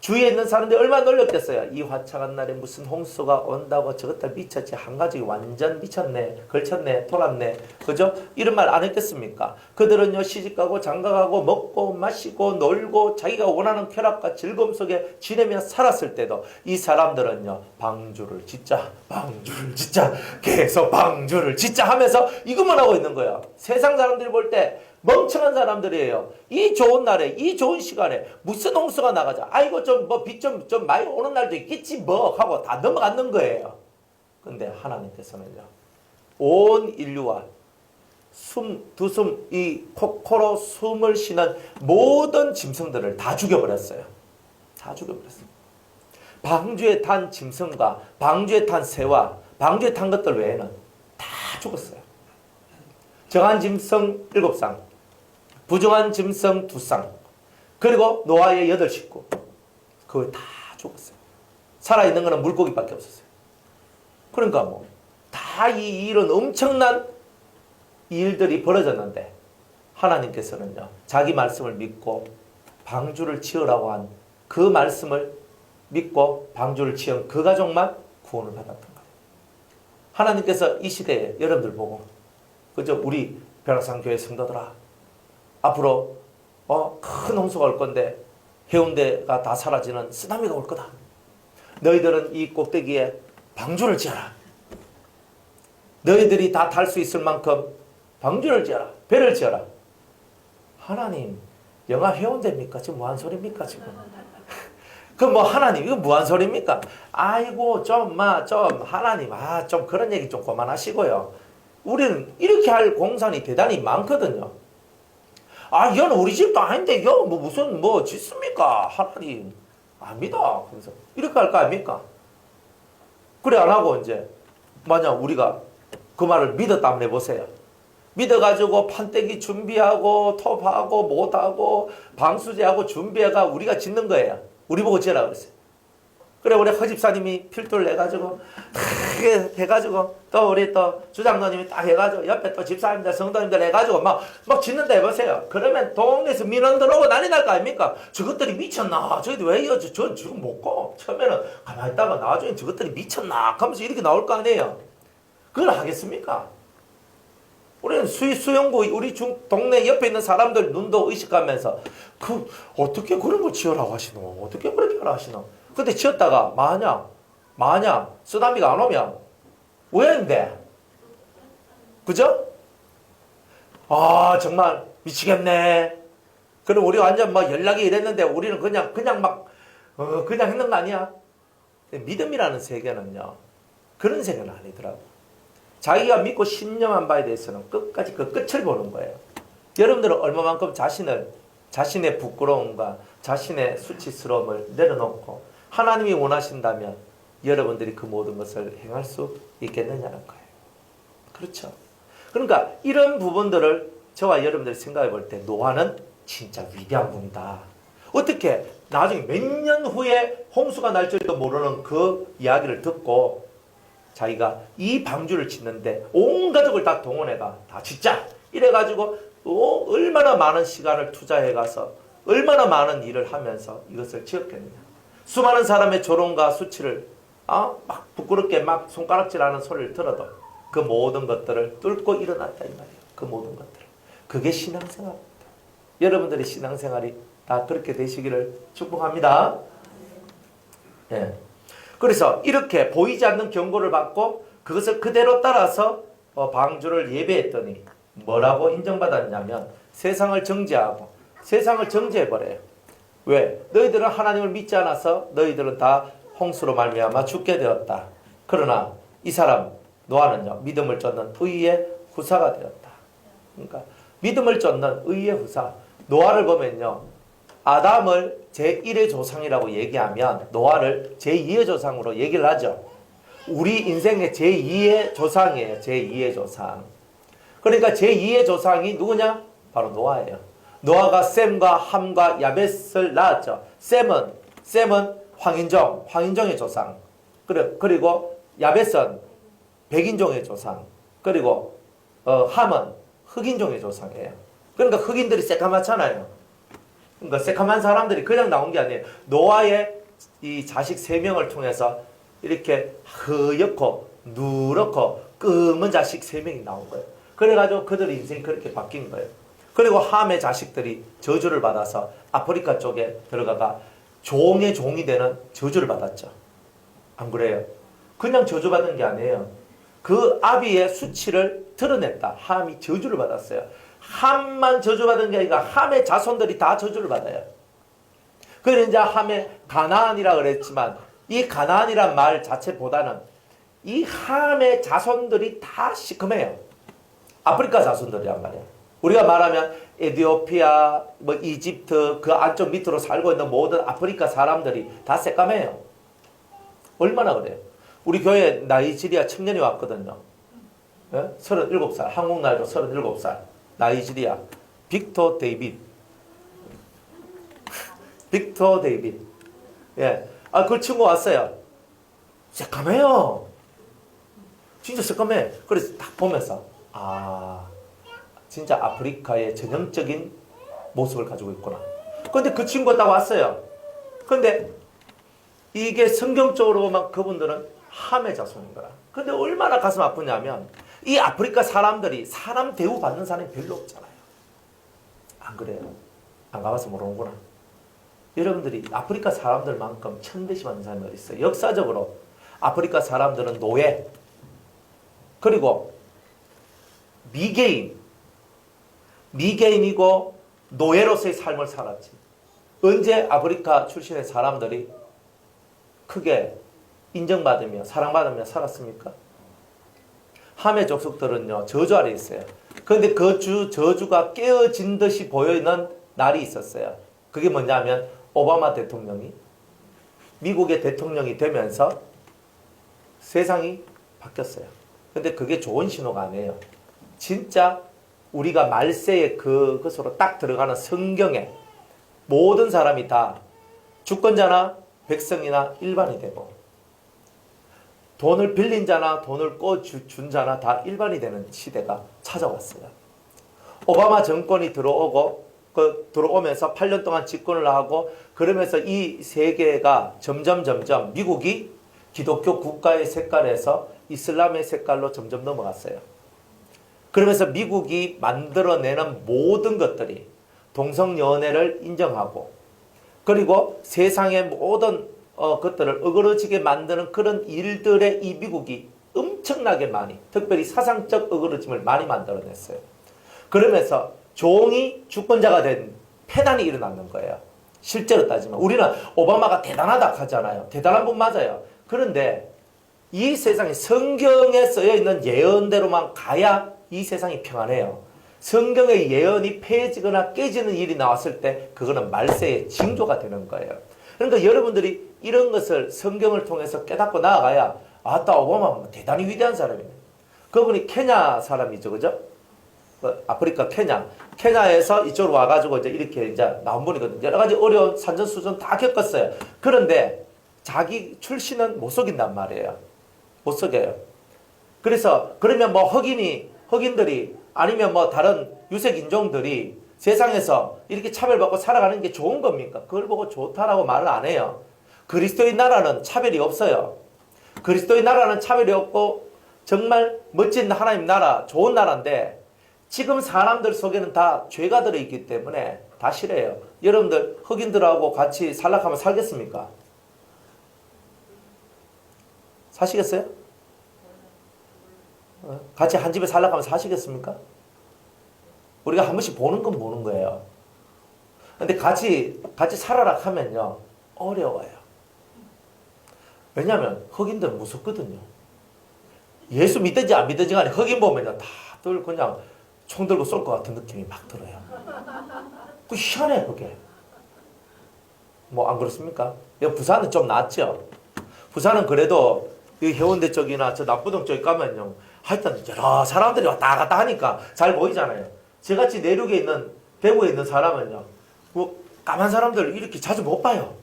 주위에 있는 사람들이 얼마나 놀렸겠어요. 이 화창한 날에 무슨 홍수가 온다고 저것들 미쳤지. 한 가지 완전 미쳤네. 걸쳤네. 돌았네. 그죠? 이런 말 안 했겠습니까? 그들은요, 시집가고 장가가고 먹고 마시고 놀고 자기가 원하는 쾌락과 즐거움 속에 지내며 살았을 때도 이 사람들은요, 방주를 짓자. 방주를 짓자. 계속 방주를 짓자 하면서 이것만 하고 있는 거예요. 세상 사람들이 볼 때 멍청한 사람들이에요. 이 좋은 날에, 이 좋은 시간에 무슨 홍수가 나가자. 아이고 좀 뭐 비 좀 많이 오는 날도 있겠지 뭐 하고 다 넘어가는 거예요. 근데 하나님께서는요, 온 인류와 이 코로 숨을 쉬는 모든 짐승들을 다 죽여버렸어요. 다 죽여버렸어요. 방주에 탄 짐승과 방주에 탄 새와 방주에 탄 것들 외에는 다 죽었어요. 정한 짐승 7쌍, 부정한 짐승 2쌍, 그리고 노아의 8식구. 그거 다 죽었어요. 살아있는 거는 물고기밖에 없었어요. 그러니까 뭐 다 이 이런 엄청난 일들이 벌어졌는데 하나님께서는요, 자기 말씀을 믿고 방주를 지으라고 한 그 말씀을 믿고 방주를 지은 그 가족만 구원을 받았던 거예요. 하나님께서 이 시대에 여러분들 보고, 그죠? 우리 벼락산 교회 성도들아, 앞으로 큰 홍수가 올 건데 해운대가 다 사라지는 쓰나미가 올 거다. 너희들은 이 꼭대기에 방주를 지어라. 너희들이 다 탈 수 있을 만큼 방주를 지어라. 배를 지어라. 하나님, 영화 해운대입니까? 지금 뭐한 소리입니까? 지금? 그 뭐 하나님, 이거 뭐한 소리입니까? 아이고 좀 하나님, 좀 그런 얘기 좀 그만하시고요. 우리는 이렇게 할 공산이 대단히 많거든요. 이건 우리 집도 아닌데 이거 뭐 무슨 짓습니까? 하나님 압니다. 그래서 이렇게 할 거 아닙니까? 그래 안 하고 이제 만약 우리가 그 말을 믿었다 한번 해보세요. 믿어가지고 판때기 준비하고 톱하고 못하고 방수제하고 준비해가 우리가 짓는 거예요. 우리 보고 지으라 그랬어요. 그래 우리 허 집사님이 필두를 내가지고 탁 해가지고 또 우리 또 주장로님이 딱 해가지고 옆에 또 집사님들 성도님들 해가지고 막 짓는다 해보세요. 그러면 동네에서 민원 들어오고 난리 날 거 아닙니까? 저것들이 미쳤나? 저희들 왜 이러지? 전 지금 못 가. 처음에는 가만히 있다가 나중에 저것들이 미쳤나? 하면서 이렇게 나올 거 아니에요. 그걸 하겠습니까? 우리는 수영구 우리 동네 옆에 있는 사람들 눈도 의식하면서 어떻게 그런 걸 지으라고 하시노? 어떻게 그렇게 하라 하시노? 근데 지었다가 만약 쓰나미가 안 오면 왜인데? 그죠? 정말 미치겠네. 그럼 우리 완전 연락이 이랬는데 우리는 그냥 했는 거 아니야? 믿음이라는 세계는요, 그런 세계는 아니더라고. 자기가 믿고 신념한 바에 대해서는 끝까지 그 끝을 보는 거예요. 여러분들은 얼마만큼 자신의 부끄러움과 자신의 수치스러움을 내려놓고 하나님이 원하신다면 여러분들이 그 모든 것을 행할 수 있겠느냐는 거예요. 그렇죠? 그러니까 이런 부분들을 저와 여러분들이 생각해 볼 때 노아는 진짜 위대한 분이다. 어떻게 나중에 몇 년 후에 홍수가 날 줄도 모르는 그 이야기를 듣고 자기가 이 방주를 짓는데 온 가족을 다 동원해가 다 짓자 이래가지고 얼마나 많은 시간을 투자해가서 얼마나 많은 일을 하면서 이것을 지었겠느냐. 수많은 사람의 조롱과 수치를 막 부끄럽게 막 손가락질하는 소리를 들어도 그 모든 것들을 뚫고 일어났다 이 말이에요. 그 모든 것들을. 그게 신앙생활입니다. 여러분들의 신앙생활이 다 그렇게 되시기를 축복합니다. 예. 그래서 이렇게 보이지 않는 경고를 받고 그것을 그대로 따라서 방주를 예배했더니 뭐라고 인정받았냐면 세상을 정죄해버려요. 왜? 너희들은 하나님을 믿지 않아서 너희들은 다 홍수로 말미암아 죽게 되었다. 그러나 이 사람 노아는요, 믿음을 쫓는 의의 후사가 되었다. 그러니까 믿음을 쫓는 의의 후사. 노아를 보면요, 아담을 제1의 조상이라고 얘기하면 노아를 제2의 조상으로 얘기를 하죠. 우리 인생의 제2의 조상이에요. 제2의 조상. 그러니까 제2의 조상이 누구냐? 바로 노아예요. 노아가 셈과 함과 야벳을 낳았죠. 셈은 황인종의 조상. 그리고 야벳은 백인종의 조상. 그리고 함은 흑인종의 조상이에요. 그러니까 흑인들이 새까맣잖아요. 그러니까 새까만 사람들이 그냥 나온 게 아니에요. 노아의 이 자식 3명을 통해서 이렇게 허옇고 누렇고 검은 자식 3명이 나온 거예요. 그래가지고 그들의 인생이 그렇게 바뀐 거예요. 그리고 함의 자식들이 저주를 받아서 아프리카 쪽에 들어가가 종의 종이 되는 저주를 받았죠. 안 그래요? 그냥 저주받은 게 아니에요. 그 아비의 수치를 드러냈다. 함이 저주를 받았어요. 함만 저주받은 게 아니라 함의 자손들이 다 저주를 받아요. 그래서 이제 함의 가나안이라 그랬지만 이 가나안이란 말 자체보다는 이 함의 자손들이 다 시커매요. 아프리카 자손들이란 말이에요. 우리가 말하면 에티오피아, 이집트 그 안쪽 밑으로 살고 있는 모든 아프리카 사람들이 다 새까매요. 얼마나 그래요? 우리 교회에 나이지리아 청년이 왔거든요. 37살, 한국 나이로 37살. 나이지리아. 빅터 데이빗. 예. 그 친구 왔어요. 새까매요. 진짜 새까매. 그래서 딱 보면서, 진짜 아프리카의 전형적인 모습을 가지고 있구나. 근데 그 친구가 딱 왔어요. 근데 이게 성경적으로 보면 그분들은 함의 자손인 거야. 근데 얼마나 가슴 아프냐면 이 아프리카 사람들이 사람 대우 받는 사람이 별로 없잖아요. 안 그래요? 안 가봐서 모르는구나. 여러분들이 아프리카 사람들만큼 천대시 받는 사람이 어디 있어요? 역사적으로 아프리카 사람들은 노예 그리고 미개인이고 노예로서의 삶을 살았지. 언제 아프리카 출신의 사람들이 크게 인정받으며 사랑받으며 살았습니까? 함의 족속들은요 저주 아래 있어요. 그런데 그 저주가 깨어진 듯이 보이는 날이 있었어요. 그게 뭐냐면 오바마 대통령이 미국의 대통령이 되면서 세상이 바뀌었어요. 근데 그게 좋은 신호가 아니에요. 진짜 우리가 말세의 그것으로 딱 들어가는 성경에 모든 사람이 다 주권자나 백성이나 일반이 되고 돈을 빌린 자나 돈을 꿔준 자나 다 일반이 되는 시대가 찾아왔어요. 오바마 정권이 들어오면서 8년 동안 집권을 하고 그러면서 이 세계가 점점 미국이 기독교 국가의 색깔에서 이슬람의 색깔로 점점 넘어갔어요. 그러면서 미국이 만들어내는 모든 것들이 동성연애를 인정하고 그리고 세상의 모든 것들을 어그러지게 만드는 그런 일들에 이 미국이 엄청나게 많이 특별히 사상적 어그러짐을 많이 만들어냈어요. 그러면서 종이 주권자가 된 폐단이 일어나는 거예요. 실제로 따지면 우리는 오바마가 대단하다 하잖아요. 대단한 분 맞아요. 그런데 이 세상에 성경에 쓰여있는 예언대로만 가야 이 세상이 평안해요. 성경의 예언이 폐해지거나 깨지는 일이 나왔을 때 그거는 말세의 징조가 되는 거예요. 그러니까 여러분들이 이런 것을 성경을 통해서 깨닫고 나아가야 아따 오바마 대단히 위대한 사람이네. 그분이 케냐 사람이죠. 그죠? 아프리카 케냐에서 이쪽으로 와가지고 이제 이렇게 이제 나온 분이거든요. 여러 가지 어려운 산전수전 다 겪었어요. 그런데 자기 출신은 못 속인단 말이에요. 못 속여요. 그래서 그러면 뭐 흑인들이 아니면 뭐 다른 유색 인종들이 세상에서 이렇게 차별받고 살아가는 게 좋은 겁니까? 그걸 보고 좋다라고 말을 안 해요. 그리스도의 나라는 차별이 없어요. 그리스도의 나라는 차별이 없고 정말 멋진 하나님 나라, 좋은 나라인데 지금 사람들 속에는 다 죄가 들어있기 때문에 다 싫어요. 여러분들 흑인들하고 같이 살락하면 살겠습니까? 사시겠어요? 같이 한 집에 살락하면 사시겠습니까? 우리가 한 번씩 보는 건 보는 거예요. 근데 같이 살아라 하면요 어려워요. 왜냐하면 흑인들은 무섭거든요. 예수 믿든지 안 믿든지 간에 흑인 보면요 다들 그냥 총 들고 쏠 것 같은 느낌이 막 들어요. 그 희한해 그게. 뭐 안 그렇습니까? 부산은 좀 낫죠. 부산은 그래도 이 해운대 쪽이나 저 남부동 쪽에 가면요 하여튼 여러 사람들이 왔다 갔다 하니까 잘 보이잖아요. 저같이 내륙에 있는 대구에 있는 사람은요, 뭐 까만 사람들 이렇게 자주 못 봐요.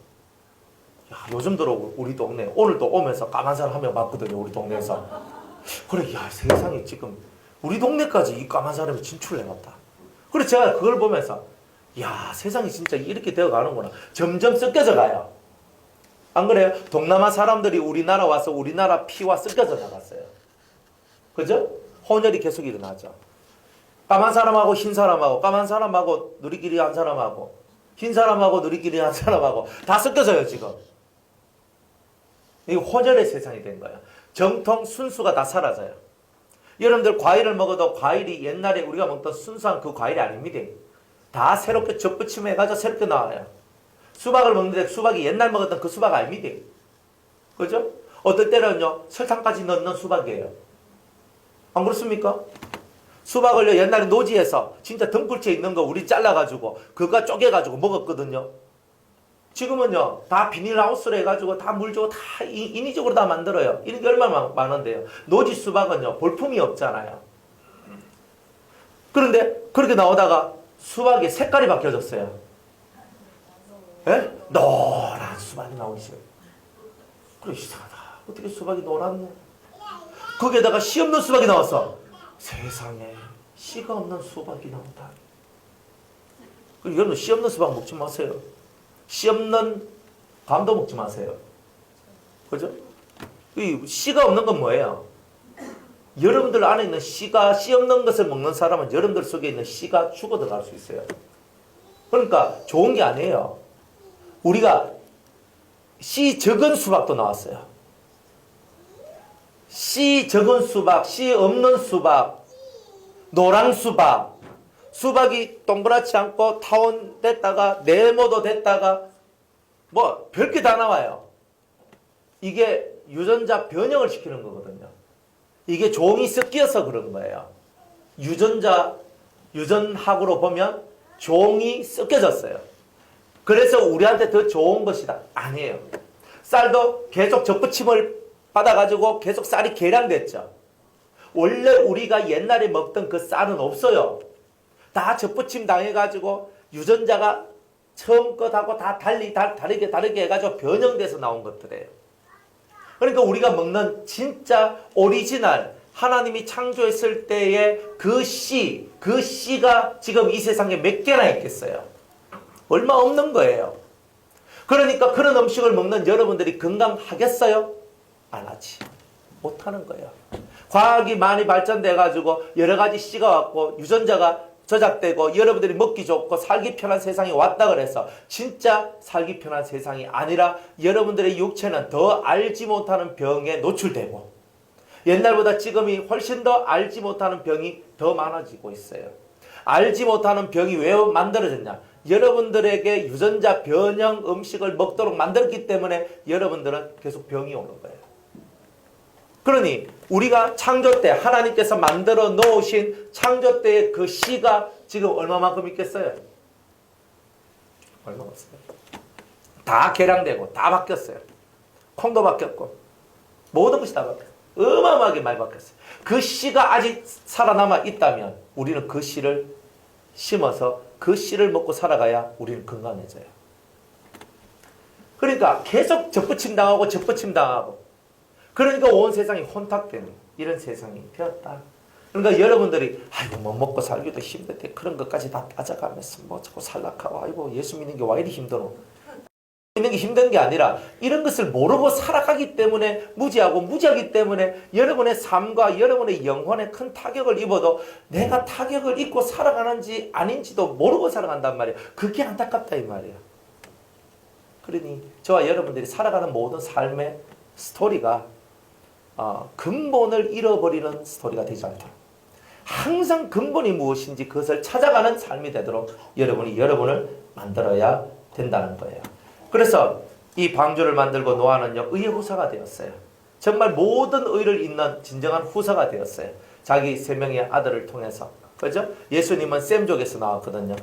야, 요즘 들어 우리 동네 오늘도 오면서 까만 사람 한 명 봤거든요. 우리 동네에서. 그래, 야, 세상에 지금 우리 동네까지 이 까만 사람이 진출을 해놨다. 그래, 제가 그걸 보면서 야, 세상이 진짜 이렇게 되어가는구나. 점점 섞여져 가요. 안 그래요? 동남아 사람들이 우리나라 와서 우리나라 피와 섞여져 나갔어요. 그죠? 혼혈이 계속 일어나죠. 까만 사람하고 흰 사람하고, 까만 사람하고 누리끼리 한 사람하고, 흰 사람하고 누리끼리 한 사람하고 다 섞여져요, 지금. 이게 혼혈의 세상이 된 거예요. 정통 순수가 다 사라져요. 여러분들 과일을 먹어도 과일이 옛날에 우리가 먹던 순수한 그 과일이 아닙니다. 다 새롭게 접붙임해가지고 새롭게 나와요. 수박을 먹는데 수박이 옛날 먹었던 그 수박 아닙니다. 그죠? 어떨 때는요, 설탕까지 넣는 수박이에요. 안 그렇습니까? 수박을요, 옛날에 노지에서 진짜 등불채 있는 거 우리 잘라가지고 그거 쪼개가지고 먹었거든요. 지금은요, 다 비닐하우스로 해가지고 다 물 주고 다 인위적으로 다 만들어요. 이런 게 얼마나 많은데요. 노지 수박은요, 볼품이 없잖아요. 그런데 그렇게 나오다가 수박의 색깔이 바뀌어졌어요. 예? 노란 수박이 나오기. 그래, 이상하다. 어떻게 수박이 노랗네? 거기에다가 씨 없는 수박이 나왔어. 세상에, 씨가 없는 수박이 나온다. 여러분, 씨 없는 수박 먹지 마세요. 씨 없는 감도 먹지 마세요. 그죠? 이 씨가 없는 건 뭐예요? 여러분들 안에 있는 씨가, 씨 없는 것을 먹는 사람은 여러분들 속에 있는 씨가 죽어 들어갈 수 있어요. 그러니까 좋은 게 아니에요. 우리가 씨 적은 수박도 나왔어요. 씨 적은 수박, 씨 없는 수박, 노랑 수박, 수박이 동그랗지 않고 타원됐다가 네모도 됐다가 뭐 별게 다 나와요. 이게 유전자 변형을 시키는 거거든요. 이게 종이 섞여서 그런 거예요. 유전학으로 보면 종이 섞여졌어요. 그래서 우리한테 더 좋은 것이다. 아니에요. 쌀도 계속 접붙임을 받아가지고 계속 쌀이 개량됐죠. 원래 우리가 옛날에 먹던 그 쌀은 없어요. 다 접붙임 당해가지고 유전자가 처음 것하고 다 다르게 해가지고 변형돼서 나온 것들이에요. 그러니까 우리가 먹는 진짜 오리지널 하나님이 창조했을 때의 그 씨가 지금 이 세상에 몇 개나 있겠어요? 얼마 없는 거예요. 그러니까 그런 음식을 먹는 여러분들이 건강하겠어요? 안 하지. 못하는 거예요. 과학이 많이 발전돼가지고 여러 가지 씨가 왔고 유전자가 저작되고 여러분들이 먹기 좋고 살기 편한 세상이 왔다 그래서 진짜 살기 편한 세상이 아니라 여러분들의 육체는 더 알지 못하는 병에 노출되고 옛날보다 지금이 훨씬 더 알지 못하는 병이 더 많아지고 있어요. 알지 못하는 병이 왜 만들어졌냐? 여러분들에게 유전자 변형 음식을 먹도록 만들었기 때문에 여러분들은 계속 병이 오는 거예요. 그러니 우리가 창조 때 하나님께서 만들어 놓으신 창조 때의 그 씨가 지금 얼마만큼 있겠어요? 얼마 없어요. 다 개량되고 다 바뀌었어요. 콩도 바뀌었고 모든 것이 다 바뀌었어요. 어마어마하게 많이 바뀌었어요. 그 씨가 아직 살아남아 있다면 우리는 그 씨를 심어서 그 씨를 먹고 살아가야 우리는 건강해져요. 그러니까 계속 접붙임 당하고 그러니까 온 세상이 혼탁되는 이런 세상이 되었다. 그러니까 여러분들이 아이고 뭐 먹고 살기도 힘든데 그런 것까지 다 따져가면서 뭐 자꾸 살락하고 아이고 예수 믿는 게 왜 이리 힘들어. 믿는 게 힘든 게 아니라 이런 것을 모르고 살아가기 때문에 무지하기 때문에 여러분의 삶과 여러분의 영혼에 큰 타격을 입어도 내가 타격을 입고 살아가는지 아닌지도 모르고 살아간단 말이에요. 그게 안타깝다 이 말이에요. 그러니 저와 여러분들이 살아가는 모든 삶의 스토리가 근본을 잃어버리는 스토리가 되지 않도록 항상 근본이 무엇인지 그것을 찾아가는 삶이 되도록 여러분이 여러분을 만들어야 된다는 거예요. 그래서 이 방주를 만들고 노아는요 의의 후사가 되었어요. 정말 모든 의를 잇는 진정한 후사가 되었어요. 자기 세 명의 아들을 통해서. 그죠? 예수님은 셈족에서 나왔거든요.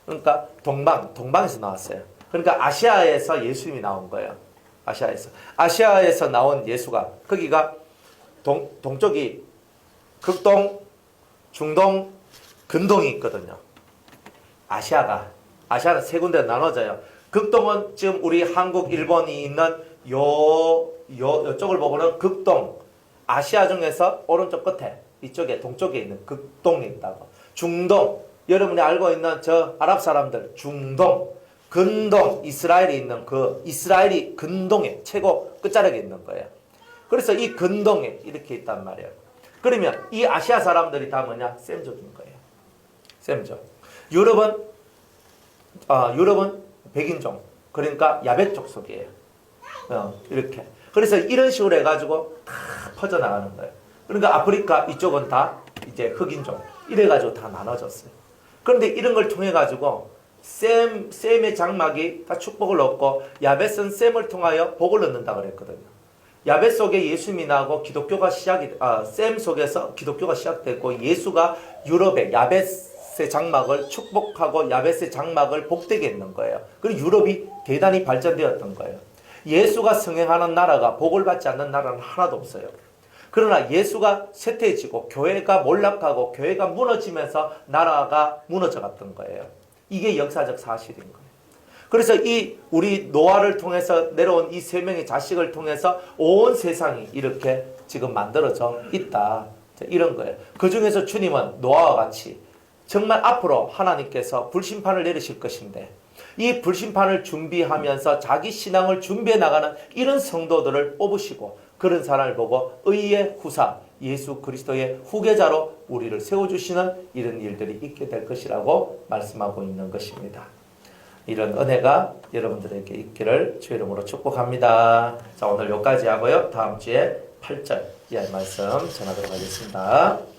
그러니까 동방에서 나왔어요. 그러니까 아시아에서 예수님이 나온 거예요. 아시아에서 나온 예수가 거기가 동쪽이 극동, 중동, 근동이 있거든요. 아시아는 세 군데로 나눠져요. 극동은 지금 우리 한국, 일본이 있는 요쪽을 보고는 극동, 아시아 중에서 오른쪽 끝에 이쪽에 동쪽에 있는 극동이 있다고. 중동, 여러분이 알고 있는 저 아랍 사람들 중동, 근동, 이스라엘이 있는 그 이스라엘이 근동에 최고 끝자락에 있는 거예요. 그래서 이 근동에 이렇게 있단 말이에요. 그러면 이 아시아 사람들이 다 뭐냐? 셈족인 거예요. 셈족. 유럽은 백인종, 그러니까 야베족 속이에요. 이렇게. 그래서 이런 식으로 해가지고 다 퍼져나가는 거예요. 그러니까 아프리카 이쪽은 다 이제 흑인종, 이래가지고 다 나눠졌어요. 그런데 이런 걸 통해가지고 셈의 장막이 다 축복을 얻고, 야벳은 셈을 통하여 복을 얻는다 그랬거든요. 야벳 속에 예수님이 나고 기독교가 셈 속에서 기독교가 시작됐고, 예수가 유럽의 야벳의 장막을 축복하고 야벳의 장막을 복되게 했는 거예요. 그리고 유럽이 대단히 발전되었던 거예요. 예수가 성행하는 나라가 복을 받지 않는 나라는 하나도 없어요. 그러나 예수가 쇠퇴해지고 교회가 몰락하고 교회가 무너지면서 나라가 무너져 갔던 거예요. 이게 역사적 사실인 거예요. 그래서 이 우리 노아를 통해서 내려온 이 세 명의 자식을 통해서 온 세상이 이렇게 지금 만들어져 있다. 이런 거예요. 그 중에서 주님은 노아와 같이 정말 앞으로 하나님께서 불심판을 내리실 것인데, 이 불심판을 준비하면서 자기 신앙을 준비해 나가는 이런 성도들을 뽑으시고, 그런 사람을 보고 의의 후사 예수 그리스도의 후계자로 우리를 세워주시는 이런 일들이 있게 될 것이라고 말씀하고 있는 것입니다. 이런 은혜가 여러분들에게 있기를 주의 이름으로 축복합니다. 자, 오늘 여기까지 하고요. 다음 주에 8절 이하의 말씀 전하도록 하겠습니다.